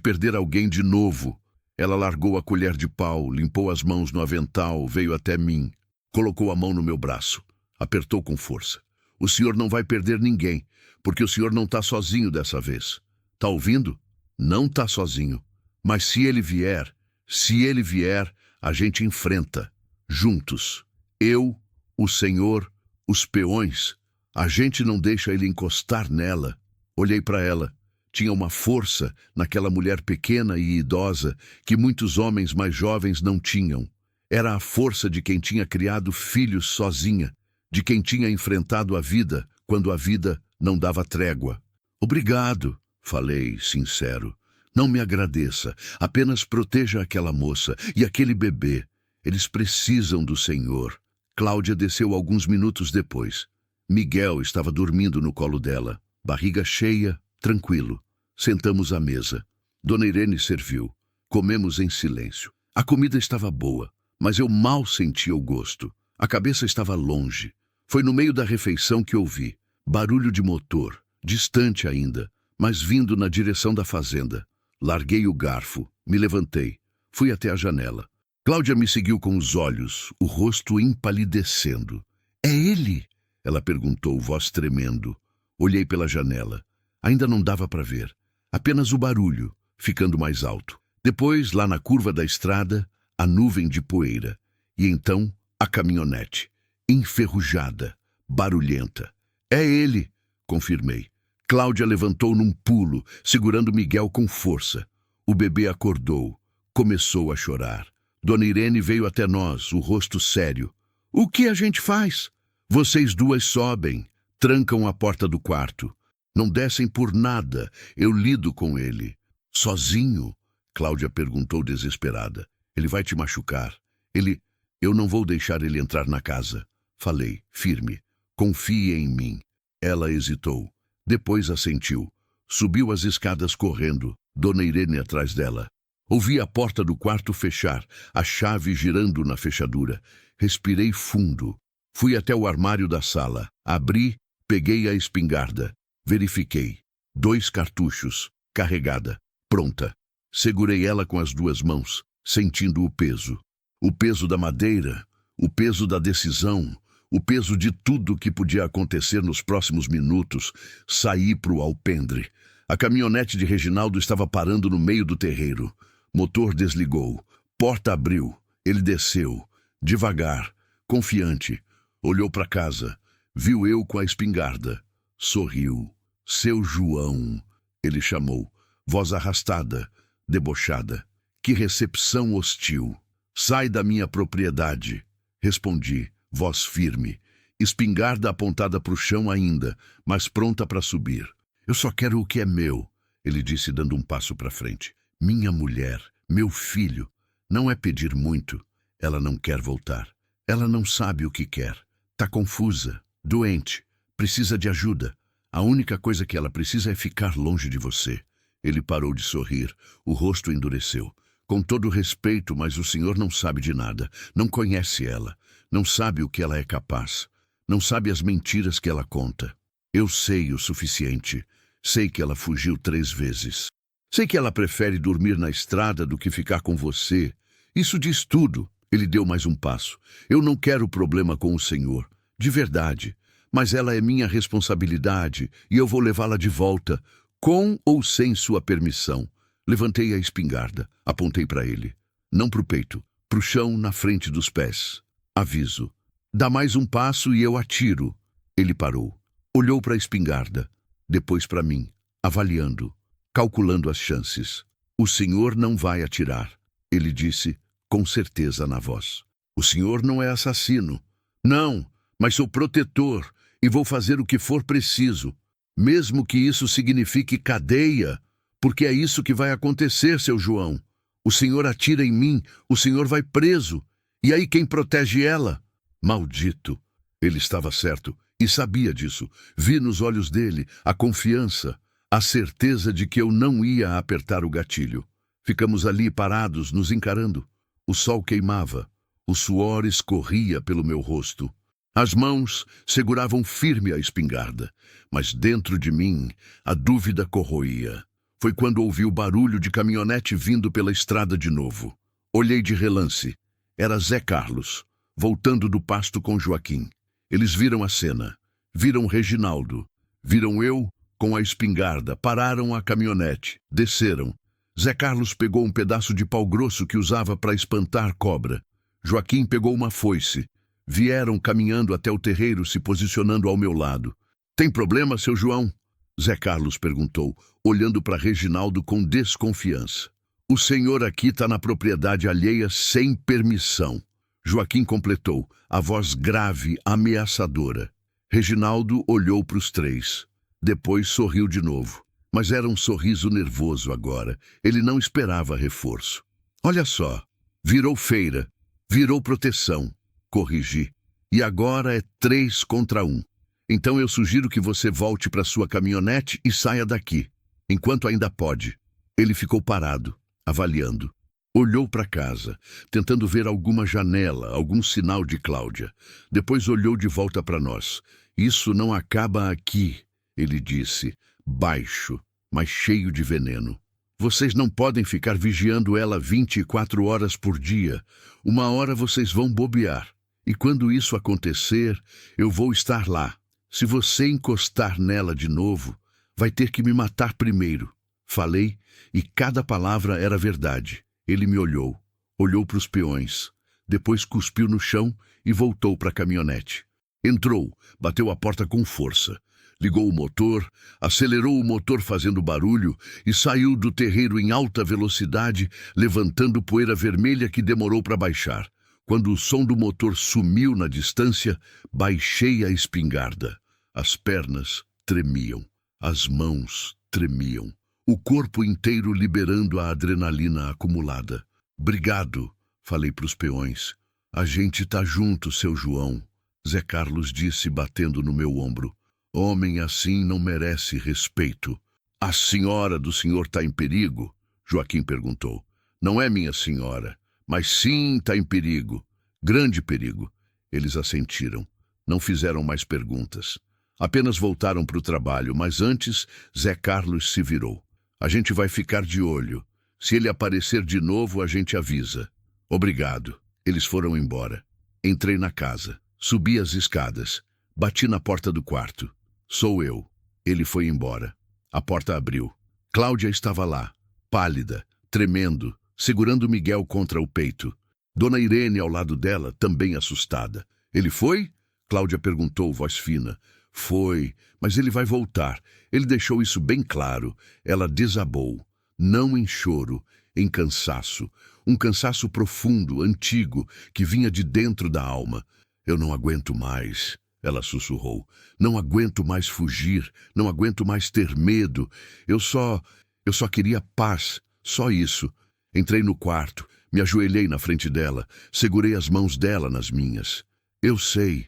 perder alguém de novo. Ela largou a colher de pau, limpou as mãos no avental, veio até mim. Colocou a mão no meu braço, apertou com força. O senhor não vai perder ninguém, porque o senhor não está sozinho dessa vez. Tá ouvindo? Não está sozinho. Mas se ele vier, a gente enfrenta. Juntos. Eu, o senhor, os peões. A gente não deixa ele encostar nela. Olhei para ela. Tinha uma força naquela mulher pequena e idosa que muitos homens mais jovens não tinham. Era a força de quem tinha criado filhos sozinha, de quem tinha enfrentado a vida quando a vida não dava trégua. Obrigado, falei, sincero. Não me agradeça, apenas proteja aquela moça e aquele bebê. Eles precisam do Senhor. Cláudia desceu alguns minutos depois. Miguel estava dormindo no colo dela, barriga cheia, tranquilo. Sentamos à mesa. Dona Irene serviu. Comemos em silêncio. A comida estava boa, mas eu mal sentia o gosto. A cabeça estava longe. Foi no meio da refeição que ouvi barulho de motor, distante ainda, mas vindo na direção da fazenda. Larguei o garfo, me levantei, fui até a janela. Cláudia me seguiu com os olhos, o rosto empalidecendo. É ele? Ela perguntou, voz tremendo. Olhei pela janela. Ainda não dava para ver. Apenas o barulho, ficando mais alto. Depois, lá na curva da estrada, a nuvem de poeira. E então, a caminhonete, enferrujada, barulhenta. É ele, confirmei. Cláudia levantou num pulo, segurando Miguel com força. O bebê acordou. Começou a chorar. Dona Irene veio até nós, o rosto sério. O que a gente faz? Vocês duas sobem, trancam a porta do quarto. Não descem por nada, eu lido com ele. Sozinho? Cláudia perguntou desesperada. Ele vai te machucar. Eu não vou deixar ele entrar na casa. Falei, firme. Confie em mim. Ela hesitou. Depois assentiu. Subiu as escadas correndo, Dona Irene atrás dela. Ouvi a porta do quarto fechar, a chave girando na fechadura. Respirei fundo. Fui até o armário da sala. Abri, peguei a espingarda. Verifiquei. 2 cartuchos. Carregada. Pronta. Segurei ela com as 2 mãos, sentindo o peso. O peso da madeira, o peso da decisão, o peso de tudo que podia acontecer nos próximos minutos. Saí pro alpendre. A caminhonete de Reginaldo estava parando no meio do terreiro. Motor desligou. Porta abriu. Ele desceu. Devagar, confiante. Olhou para casa. Viu eu com a espingarda. Sorriu. Seu João, ele chamou. Voz arrastada, debochada. Que recepção hostil. Sai da minha propriedade. Respondi, voz firme. Espingarda apontada para o chão ainda, mas pronta para subir. Eu só quero o que é meu, ele disse dando um passo para frente. Minha mulher, meu filho. Não é pedir muito. Ela não quer voltar. Ela não sabe o que quer. Tá confusa, doente, precisa de ajuda. A única coisa que ela precisa é ficar longe de você. Ele parou de sorrir. O rosto endureceu. Com todo respeito, mas o senhor não sabe de nada. Não conhece ela. Não sabe o que ela é capaz. Não sabe as mentiras que ela conta. Eu sei o suficiente. Sei que ela fugiu 3 vezes. Sei que ela prefere dormir na estrada do que ficar com você. Isso diz tudo. Ele deu mais um passo. Eu não quero problema com o senhor. De verdade. Mas ela é minha responsabilidade e eu vou levá-la de volta, com ou sem sua permissão. Levantei a espingarda, apontei para ele. Não pro peito, pro chão na frente dos pés. Aviso. Dá mais um passo e eu atiro. Ele parou. Olhou para a espingarda, depois para mim, avaliando, calculando as chances. O senhor não vai atirar, ele disse, com certeza na voz. O senhor não é assassino. Não, mas sou protetor e vou fazer o que for preciso, mesmo que isso signifique cadeia, porque é isso que vai acontecer, seu João. O senhor atira em mim, o senhor vai preso. E aí quem protege ela? Maldito. Ele estava certo e sabia disso. Vi nos olhos dele a confiança, a certeza de que eu não ia apertar o gatilho. Ficamos ali parados, nos encarando. O sol queimava, o suor escorria pelo meu rosto. As mãos seguravam firme a espingarda, mas dentro de mim a dúvida corroía. Foi quando ouvi o barulho de caminhonete vindo pela estrada de novo. Olhei de relance. Era Zé Carlos, voltando do pasto com Joaquim. Eles viram a cena. Viram Reginaldo. Viram eu com a espingarda. Pararam a caminhonete. Desceram. Zé Carlos pegou um pedaço de pau grosso que usava para espantar cobra. Joaquim pegou uma foice. Vieram caminhando até o terreiro, se posicionando ao meu lado. Tem problema, seu João? Zé Carlos perguntou, olhando para Reginaldo com desconfiança. O senhor aqui está na propriedade alheia sem permissão. Joaquim completou, a voz grave, ameaçadora. Reginaldo olhou para os 3. Depois sorriu de novo. Mas era um sorriso nervoso agora. Ele não esperava reforço. Olha só, virou feira, virou proteção. Corrigi. E agora é 3 contra 1. Então eu sugiro que você volte para sua caminhonete e saia daqui, enquanto ainda pode. Ele ficou parado, avaliando. Olhou para casa, tentando ver alguma janela, algum sinal de Cláudia. Depois olhou de volta para nós. Isso não acaba aqui, ele disse, baixo, mas cheio de veneno. Vocês não podem ficar vigiando ela 24 horas por dia. Uma hora vocês vão bobear. E quando isso acontecer, eu vou estar lá. Se você encostar nela de novo, vai ter que me matar primeiro. Falei, e cada palavra era verdade. Ele me olhou para os peões, depois cuspiu no chão e voltou para a caminhonete. Entrou, bateu a porta com força. Ligou o motor, acelerou o motor fazendo barulho e saiu do terreiro em alta velocidade, levantando poeira vermelha que demorou para baixar. Quando o som do motor sumiu na distância, baixei a espingarda. As pernas tremiam, as mãos tremiam, o corpo inteiro liberando a adrenalina acumulada. Obrigado, falei para os peões. A gente tá junto, seu João, Zé Carlos disse batendo no meu ombro. Homem assim não merece respeito. A senhora do senhor tá em perigo? Joaquim perguntou. Não é minha senhora, mas sim tá em perigo. Grande perigo. Eles assentiram. Não fizeram mais perguntas. Apenas voltaram para o trabalho, mas antes, Zé Carlos se virou. A gente vai ficar de olho. Se ele aparecer de novo, a gente avisa. Obrigado. Eles foram embora. Entrei na casa. Subi as escadas. Bati na porta do quarto. Sou eu. Ele foi embora. A porta abriu. Cláudia estava lá, pálida, tremendo, segurando Miguel contra o peito. Dona Irene ao lado dela, também assustada. Ele foi? Cláudia perguntou, voz fina. Foi, mas ele vai voltar. Ele deixou isso bem claro. Ela desabou. Não em choro, em cansaço. Um cansaço profundo, antigo, que vinha de dentro da alma. Eu não aguento mais, ela sussurrou. Não aguento mais fugir, não aguento mais ter medo. Eu só queria paz, só isso. Entrei no quarto, me ajoelhei na frente dela, segurei as mãos dela nas minhas. Eu sei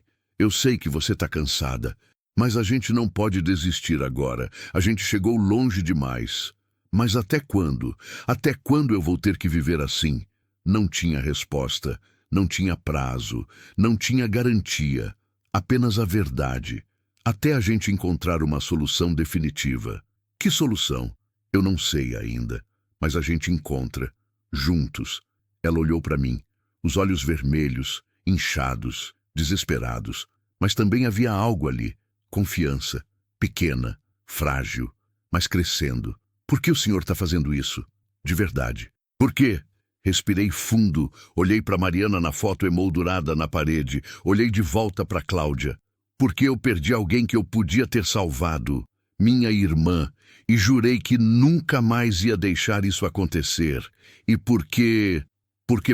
que você está cansada, mas a gente não pode desistir agora. A gente chegou longe demais. Mas até quando? Até quando eu vou ter que viver assim? Não tinha resposta, não tinha prazo, não tinha garantia. Apenas a verdade. Até a gente encontrar uma solução definitiva. Que solução? Eu não sei ainda, mas a gente encontra. Juntos. Ela olhou para mim, os olhos vermelhos, inchados, desesperados. Mas também havia algo ali. Confiança. Pequena, frágil, mas crescendo. Por que o senhor está fazendo isso? De verdade. Por quê? Respirei fundo, olhei para Mariana na foto emoldurada na parede, olhei de volta para Cláudia. Porque eu perdi alguém que eu podia ter salvado, minha irmã, e jurei que nunca mais ia deixar isso acontecer. E porque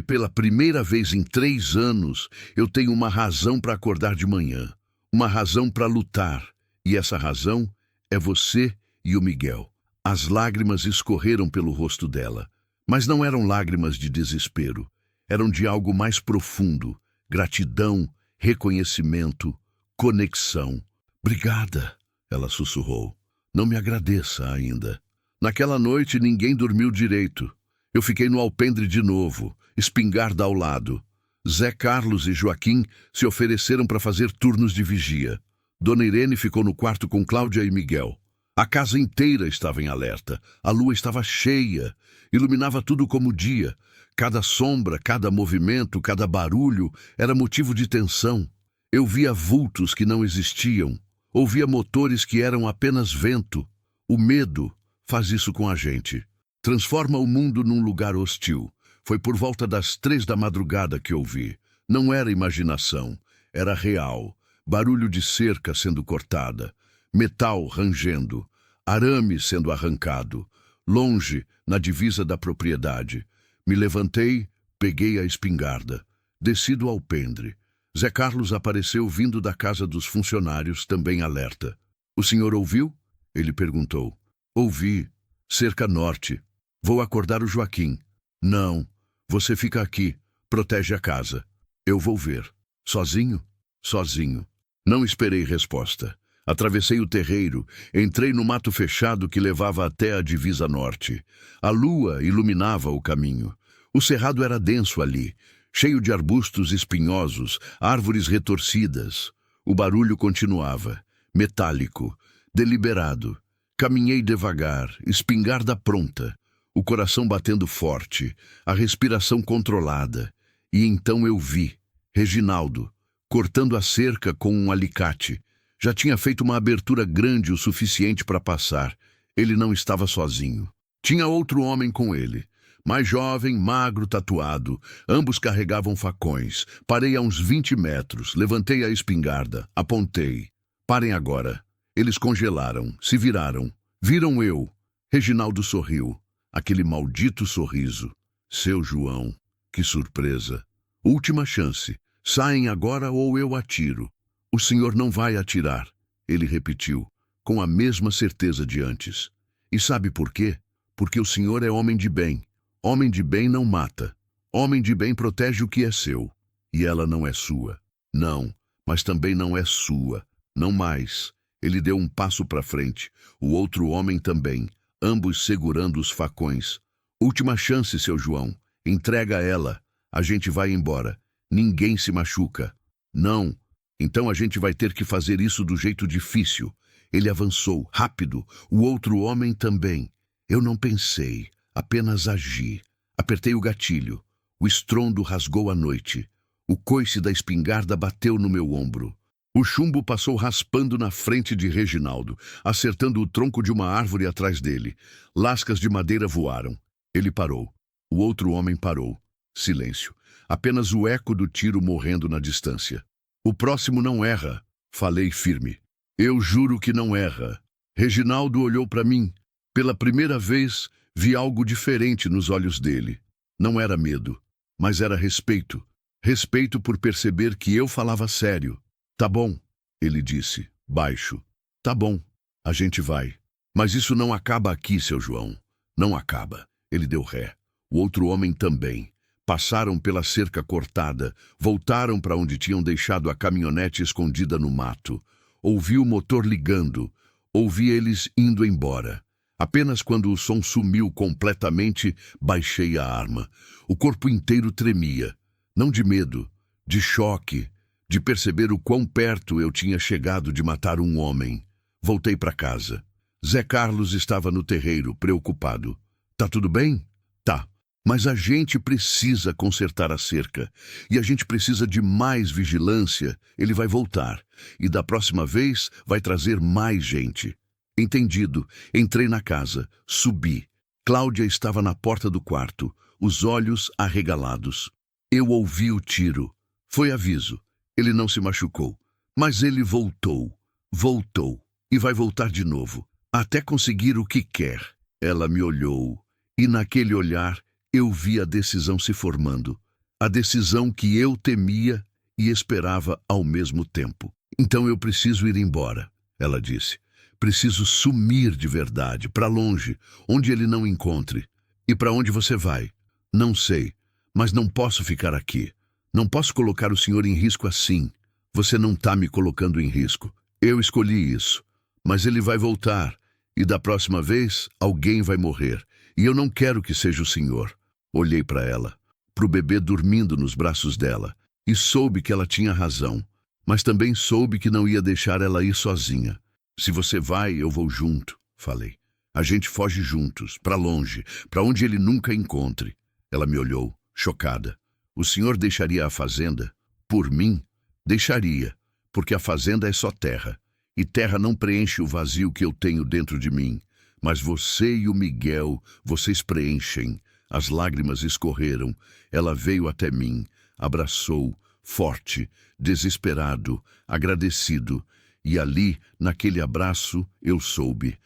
pela primeira vez em 3 anos, eu tenho uma razão para acordar de manhã, uma razão para lutar. E essa razão é você e o Miguel. As lágrimas escorreram pelo rosto dela, mas não eram lágrimas de desespero. Eram de algo mais profundo, gratidão, reconhecimento, conexão. Obrigada, ela sussurrou. Não me agradeça ainda. Naquela noite ninguém dormiu direito. Eu fiquei no alpendre de novo, espingarda ao lado. Zé Carlos e Joaquim se ofereceram para fazer turnos de vigia. Dona Irene ficou no quarto com Cláudia e Miguel. A casa inteira estava em alerta. A lua estava cheia, iluminava tudo como dia. Cada sombra, cada movimento, cada barulho era motivo de tensão. Eu via vultos que não existiam. Ouvia motores que eram apenas vento. O medo faz isso com a gente. Transforma o mundo num lugar hostil. Foi por volta das 3 da madrugada que ouvi. Não era imaginação, era real. Barulho de cerca sendo cortada. Metal rangendo, arame sendo arrancado, longe, na divisa da propriedade. Me levantei, peguei a espingarda, desci do alpendre. Zé Carlos apareceu vindo da casa dos funcionários, também alerta. O senhor ouviu? Ele perguntou. Ouvi. Cerca norte. Vou acordar o Joaquim. Não. Você fica aqui. Protege a casa. Eu vou ver. Sozinho? Sozinho. Não esperei resposta. Atravessei o terreiro, entrei no mato fechado que levava até a divisa norte. A lua iluminava o caminho. O cerrado era denso ali, cheio de arbustos espinhosos, árvores retorcidas. O barulho continuava, metálico, deliberado. Caminhei devagar, espingarda pronta, o coração batendo forte, a respiração controlada. E então eu vi Reginaldo, cortando a cerca com um alicate. Já tinha feito uma abertura grande o suficiente para passar. Ele não estava sozinho. Tinha outro homem com ele. Mais jovem, magro, tatuado. Ambos carregavam facões. Parei a uns 20 metros. Levantei a espingarda. Apontei. Parem agora. Eles congelaram, se viraram. Viram eu. Reginaldo sorriu. Aquele maldito sorriso. Seu João. Que surpresa. Última chance. Saem agora ou eu atiro. O senhor não vai atirar, ele repetiu, com a mesma certeza de antes. E sabe por quê? Porque o senhor é homem de bem. Homem de bem não mata. Homem de bem protege o que é seu. E ela não é sua. Não, mas também não é sua. Não mais. Ele deu um passo para frente. O outro homem também, ambos segurando os facões. Última chance, seu João. Entrega ela. A gente vai embora. Ninguém se machuca. Não. Então a gente vai ter que fazer isso do jeito difícil. Ele avançou, rápido. O outro homem também. Eu não pensei, apenas agi. Apertei o gatilho. O estrondo rasgou a noite. O coice da espingarda bateu no meu ombro. O chumbo passou raspando na frente de Reginaldo, acertando o tronco de uma árvore atrás dele. Lascas de madeira voaram. Ele parou. O outro homem parou. Silêncio. Apenas o eco do tiro morrendo na distância. O próximo não erra, falei firme. Eu juro que não erra. Reginaldo olhou para mim. Pela primeira vez, vi algo diferente nos olhos dele. Não era medo, mas era respeito. Respeito por perceber que eu falava sério. Tá bom, ele disse, baixo. Tá bom, a gente vai. Mas isso não acaba aqui, seu João. Não acaba. Ele deu ré. O outro homem também. Passaram pela cerca cortada, voltaram para onde tinham deixado a caminhonete escondida no mato. Ouvi o motor ligando, ouvi eles indo embora. Apenas quando o som sumiu completamente, baixei a arma. O corpo inteiro tremia. Não de medo, de choque, de perceber o quão perto eu tinha chegado de matar um homem. Voltei para casa. Zé Carlos estava no terreiro, preocupado. Tá tudo bem? Tá. Mas a gente precisa consertar a cerca. E a gente precisa de mais vigilância. Ele vai voltar. E da próxima vez vai trazer mais gente. Entendido. Entrei na casa. Subi. Cláudia estava na porta do quarto, os olhos arregalados. Eu ouvi o tiro. Foi aviso. Ele não se machucou. Mas ele voltou. Voltou. E vai voltar de novo. Até conseguir o que quer. Ela me olhou. E naquele olhar, eu vi a decisão se formando. A decisão que eu temia e esperava ao mesmo tempo. Então eu preciso ir embora, ela disse. Preciso sumir de verdade, para longe, onde ele não encontre. E para onde você vai? Não sei, mas não posso ficar aqui. Não posso colocar o senhor em risco assim. Você não está me colocando em risco. Eu escolhi isso. Mas ele vai voltar. E da próxima vez, alguém vai morrer. E eu não quero que seja o senhor. Olhei para ela, para o bebê dormindo nos braços dela, e soube que ela tinha razão. Mas também soube que não ia deixar ela ir sozinha. Se você vai, eu vou junto, falei. A gente foge juntos, para longe, para onde ele nunca encontre. Ela me olhou, chocada. O senhor deixaria a fazenda? Por mim? Deixaria, porque a fazenda é só terra. E terra não preenche o vazio que eu tenho dentro de mim. Mas você e o Miguel, vocês preenchem. As lágrimas escorreram. Ela veio até mim, abraçou, forte, desesperado, agradecido. E ali, naquele abraço, eu soube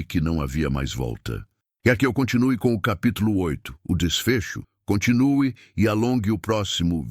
que não havia mais volta. Quer que eu continue com o capítulo 8, o desfecho? Continue e alongue o próximo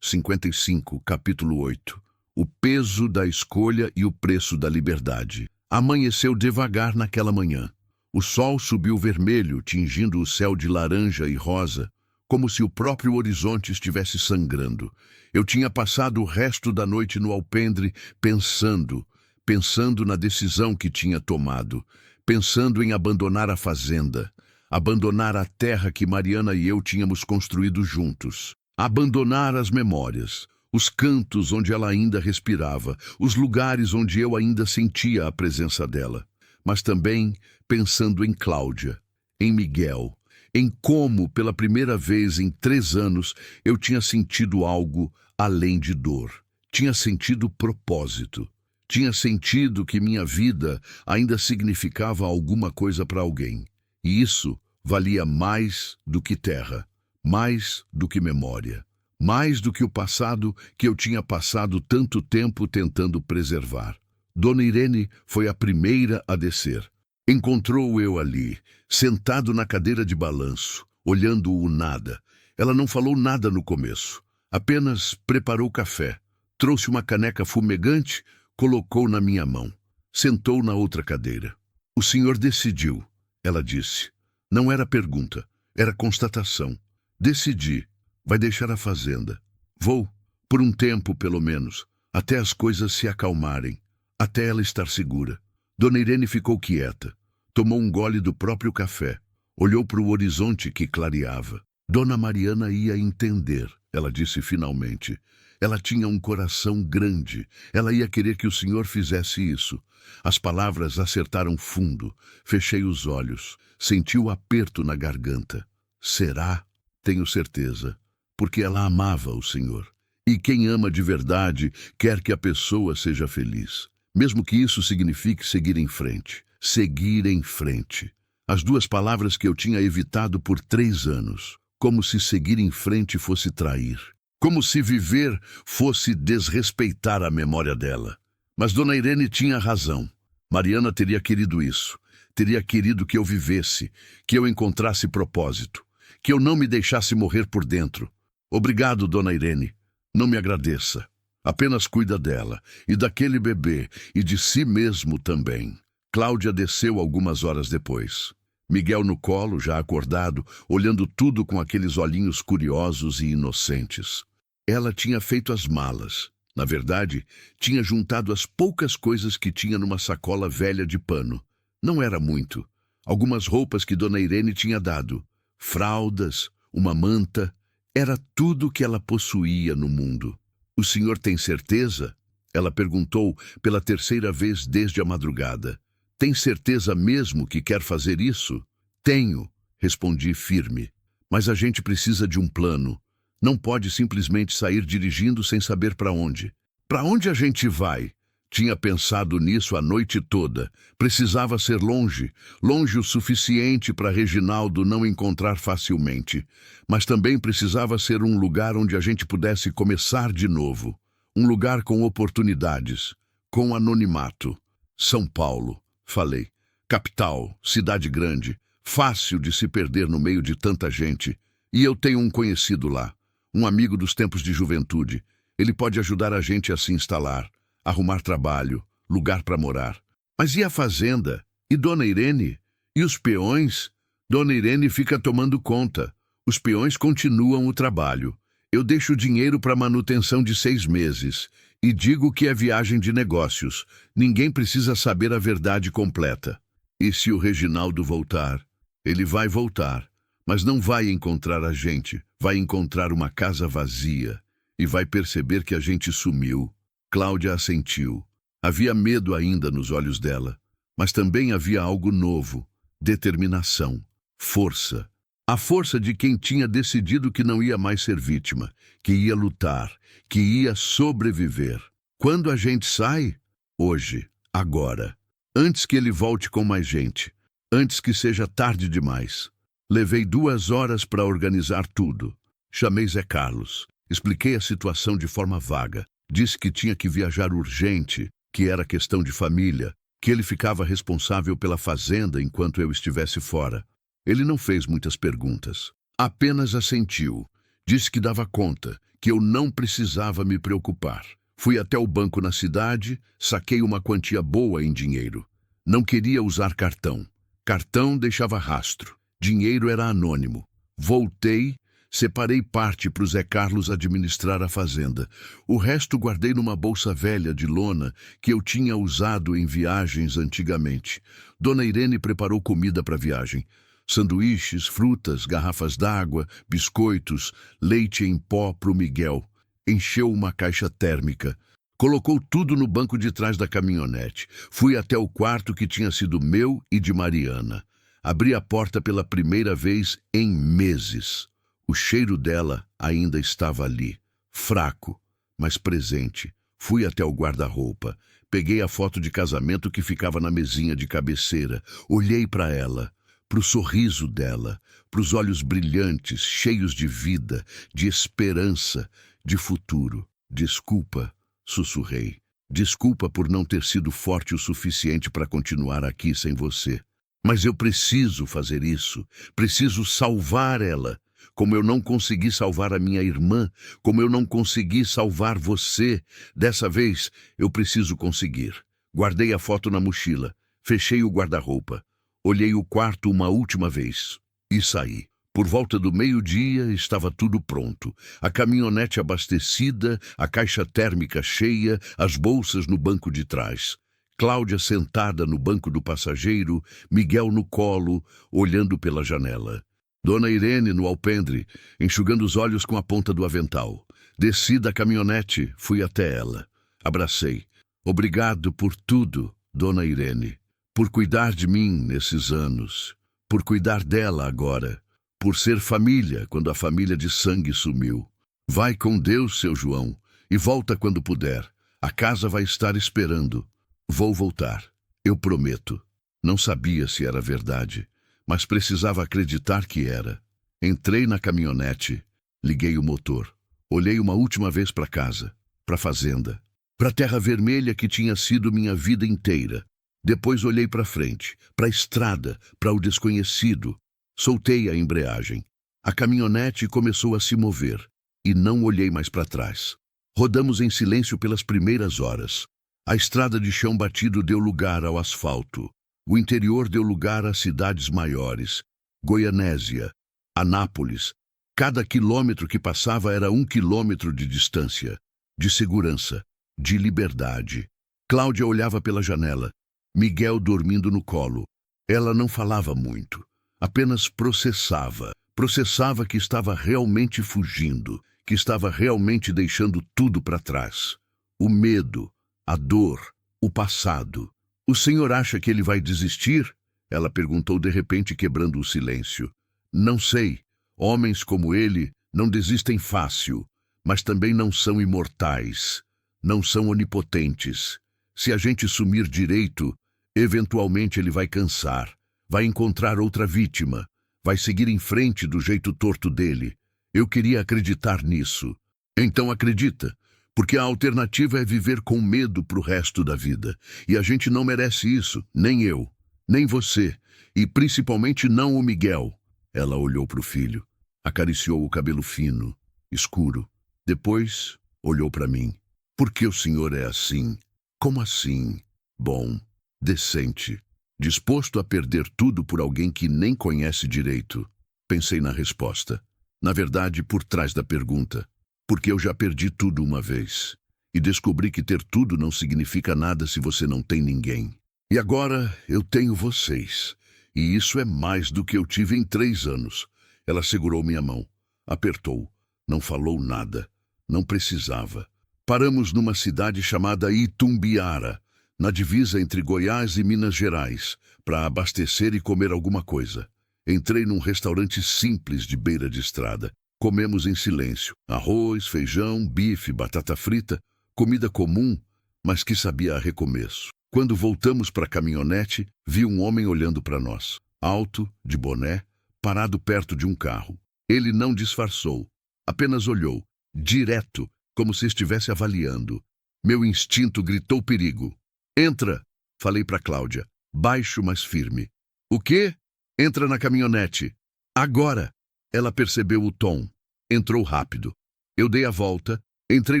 55, capítulo 8. O peso da escolha e o preço da liberdade. Amanheceu devagar naquela manhã. O sol subiu vermelho, tingindo o céu de laranja e rosa, como se o próprio horizonte estivesse sangrando. Eu tinha passado o resto da noite no alpendre pensando na decisão que tinha tomado, pensando em abandonar a fazenda, abandonar a terra que Mariana e eu tínhamos construído juntos, abandonar as memórias, os cantos onde ela ainda respirava, os lugares onde eu ainda sentia a presença dela. Mas também pensando em Cláudia, em Miguel, em como, pela primeira vez em 3 anos, eu tinha sentido algo além de dor. Tinha sentido propósito. Tinha sentido que minha vida ainda significava alguma coisa para alguém. E isso valia mais do que terra, mais do que memória, mais do que o passado que eu tinha passado tanto tempo tentando preservar. Dona Irene foi a primeira a descer. Encontrou eu ali, sentado na cadeira de balanço, olhando o nada. Ela não falou nada no começo, apenas preparou café, trouxe uma caneca fumegante, colocou na minha mão. Sentou na outra cadeira. O senhor decidiu, ela disse. Não era pergunta, era constatação. Decidi. Vai deixar a fazenda. Vou, por um tempo pelo menos, até as coisas se acalmarem, até ela estar segura. Dona Irene ficou quieta, tomou um gole do próprio café, olhou para o horizonte que clareava. Dona Mariana ia entender, ela disse finalmente. Ela tinha um coração grande, ela ia querer que o senhor fizesse isso. As palavras acertaram fundo, fechei os olhos, senti o aperto na garganta. Será? Tenho certeza, porque ela amava o senhor. E quem ama de verdade quer que a pessoa seja feliz. Mesmo que isso signifique seguir em frente. Seguir em frente. As duas palavras que eu tinha evitado por 3 anos. Como se seguir em frente fosse trair. Como se viver fosse desrespeitar a memória dela. Mas Dona Irene tinha razão. Mariana teria querido isso. Teria querido que eu vivesse, que eu encontrasse propósito, que eu não me deixasse morrer por dentro. Obrigado, Dona Irene. Não me agradeça. Apenas cuida dela, e daquele bebê, e de si mesmo também. Cláudia desceu algumas horas depois. Miguel no colo, já acordado, olhando tudo com aqueles olhinhos curiosos e inocentes. Ela tinha feito as malas. Na verdade, tinha juntado as poucas coisas que tinha numa sacola velha de pano. Não era muito. Algumas roupas que Dona Irene tinha dado. Fraldas, uma manta. Era tudo que ela possuía no mundo. O senhor tem certeza? Ela perguntou pela 3ª vez desde a madrugada. Tem certeza mesmo que quer fazer isso? Tenho, respondi firme. Mas a gente precisa de um plano. Não pode simplesmente sair dirigindo sem saber para onde. Para onde a gente vai? Tinha pensado nisso a noite toda. Precisava ser longe, longe o suficiente para Reginaldo não encontrar facilmente. Mas também precisava ser um lugar onde a gente pudesse começar de novo. Um lugar com oportunidades, com anonimato. São Paulo, falei. Capital, cidade grande, fácil de se perder no meio de tanta gente. E eu tenho um conhecido lá, um amigo dos tempos de juventude. Ele pode ajudar a gente a se instalar, arrumar trabalho, lugar para morar. Mas e a fazenda? E Dona Irene? E os peões? Dona Irene fica tomando conta. Os peões continuam o trabalho. Eu deixo o dinheiro para manutenção de 6 meses. E digo que é viagem de negócios. Ninguém precisa saber a verdade completa. E se o Reginaldo voltar? Ele vai voltar. Mas não vai encontrar a gente. Vai encontrar uma casa vazia. E vai perceber que a gente sumiu. Cláudia assentiu. Havia medo ainda nos olhos dela, mas também havia algo novo, determinação, força. A força de quem tinha decidido que não ia mais ser vítima, que ia lutar, que ia sobreviver. Quando a gente sai? Hoje, agora. Antes que ele volte com mais gente. Antes que seja tarde demais. Levei 2 horas para organizar tudo. Chamei Zé Carlos. Expliquei a situação de forma vaga. Disse que tinha que viajar urgente, que era questão de família, que ele ficava responsável pela fazenda enquanto eu estivesse fora. Ele não fez muitas perguntas. Apenas assentiu. Disse que dava conta, que eu não precisava me preocupar. Fui até o banco na cidade, saquei uma quantia boa em dinheiro. Não queria usar cartão. Cartão deixava rastro. Dinheiro era anônimo. Voltei. Separei parte para o Zé Carlos administrar a fazenda. O resto guardei numa bolsa velha de lona que eu tinha usado em viagens antigamente. Dona Irene preparou comida para a viagem. Sanduíches, frutas, garrafas d'água, biscoitos, leite em pó para o Miguel. Encheu uma caixa térmica. Colocou tudo no banco de trás da caminhonete. Fui até o quarto que tinha sido meu e de Mariana. Abri a porta pela primeira vez em meses. O cheiro dela ainda estava ali, fraco, mas presente. Fui até o guarda-roupa, peguei a foto de casamento que ficava na mesinha de cabeceira, olhei para ela, para o sorriso dela, para os olhos brilhantes, cheios de vida, de esperança, de futuro. Desculpa, sussurrei. Desculpa por não ter sido forte o suficiente para continuar aqui sem você. Mas eu preciso fazer isso. Preciso salvar ela. Como eu não consegui salvar a minha irmã, como eu não consegui salvar você, dessa vez eu preciso conseguir. Guardei a foto na mochila, fechei o guarda-roupa, olhei o quarto uma última vez e saí. Por volta do meio-dia estava tudo pronto. A caminhonete abastecida, a caixa térmica cheia, as bolsas no banco de trás. Cláudia sentada no banco do passageiro, Miguel no colo, olhando pela janela. Dona Irene no alpendre, enxugando os olhos com a ponta do avental. Desci da caminhonete, fui até ela. Abracei. Obrigado por tudo, Dona Irene. Por cuidar de mim nesses anos. Por cuidar dela agora. Por ser família quando a família de sangue sumiu. Vai com Deus, seu João, e volta quando puder. A casa vai estar esperando. Vou voltar. Eu prometo. Não sabia se era verdade, mas precisava acreditar que era. Entrei na caminhonete, liguei o motor. Olhei uma última vez para casa, para a fazenda, para a terra vermelha que tinha sido minha vida inteira. Depois olhei para frente, para a estrada, para o desconhecido. Soltei a embreagem. A caminhonete começou a se mover e não olhei mais para trás. Rodamos em silêncio pelas primeiras horas. A estrada de chão batido deu lugar ao asfalto. O interior deu lugar a cidades maiores. Goianésia, Anápolis. Cada quilômetro que passava era 1 quilômetro de distância, de segurança, de liberdade. Cláudia olhava pela janela. Miguel dormindo no colo. Ela não falava muito. Apenas processava. Processava que estava realmente fugindo, que estava realmente deixando tudo para trás. O medo, a dor, o passado. O senhor acha que ele vai desistir? Ela perguntou de repente, quebrando o silêncio. Não sei. Homens como ele não desistem fácil, mas também não são imortais. Não são onipotentes. Se a gente sumir direito, eventualmente ele vai cansar. Vai encontrar outra vítima. Vai seguir em frente do jeito torto dele. Eu queria acreditar nisso. Então acredita, porque a alternativa é viver com medo pro resto da vida. E a gente não merece isso, nem eu, nem você, e principalmente não o Miguel. Ela olhou pro filho, acariciou o cabelo fino, escuro. Depois olhou para mim. Por que o senhor é assim? Como assim? Bom, decente. Disposto a perder tudo por alguém que nem conhece direito? Pensei na resposta. Na verdade, por trás da pergunta. Porque eu já perdi tudo uma vez. E descobri que ter tudo não significa nada se você não tem ninguém. E agora eu tenho vocês. E isso é mais do que eu tive em 3 anos. Ela segurou minha mão. Apertou. Não falou nada. Não precisava. Paramos numa cidade chamada Itumbiara, na divisa entre Goiás e Minas Gerais, para abastecer e comer alguma coisa. Entrei num restaurante simples de beira de estrada. Comemos em silêncio. Arroz, feijão, bife, batata frita, comida comum, mas que sabia a recomeço. Quando voltamos para a caminhonete, vi um homem olhando para nós. Alto, de boné, parado perto de um carro. Ele não disfarçou, apenas olhou, direto, como se estivesse avaliando. Meu instinto gritou perigo. Entra, falei para Cláudia, baixo, mas firme. O quê? Entra na caminhonete. Agora. Ela percebeu o tom. Entrou rápido. Eu dei a volta, entrei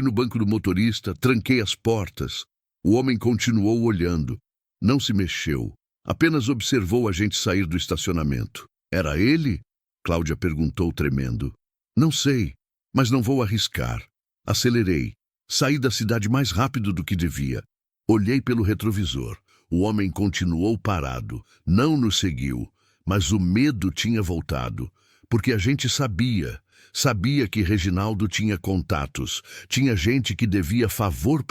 no banco do motorista, tranquei as portas. O homem continuou olhando. Não se mexeu. Apenas observou a gente sair do estacionamento. Era ele? Cláudia perguntou, tremendo. Não sei, mas não vou arriscar. Acelerei. Saí da cidade mais rápido do que devia. Olhei pelo retrovisor. O homem continuou parado. Não nos seguiu, mas o medo tinha voltado. Porque a gente sabia que Reginaldo tinha contatos. Tinha gente que devia favor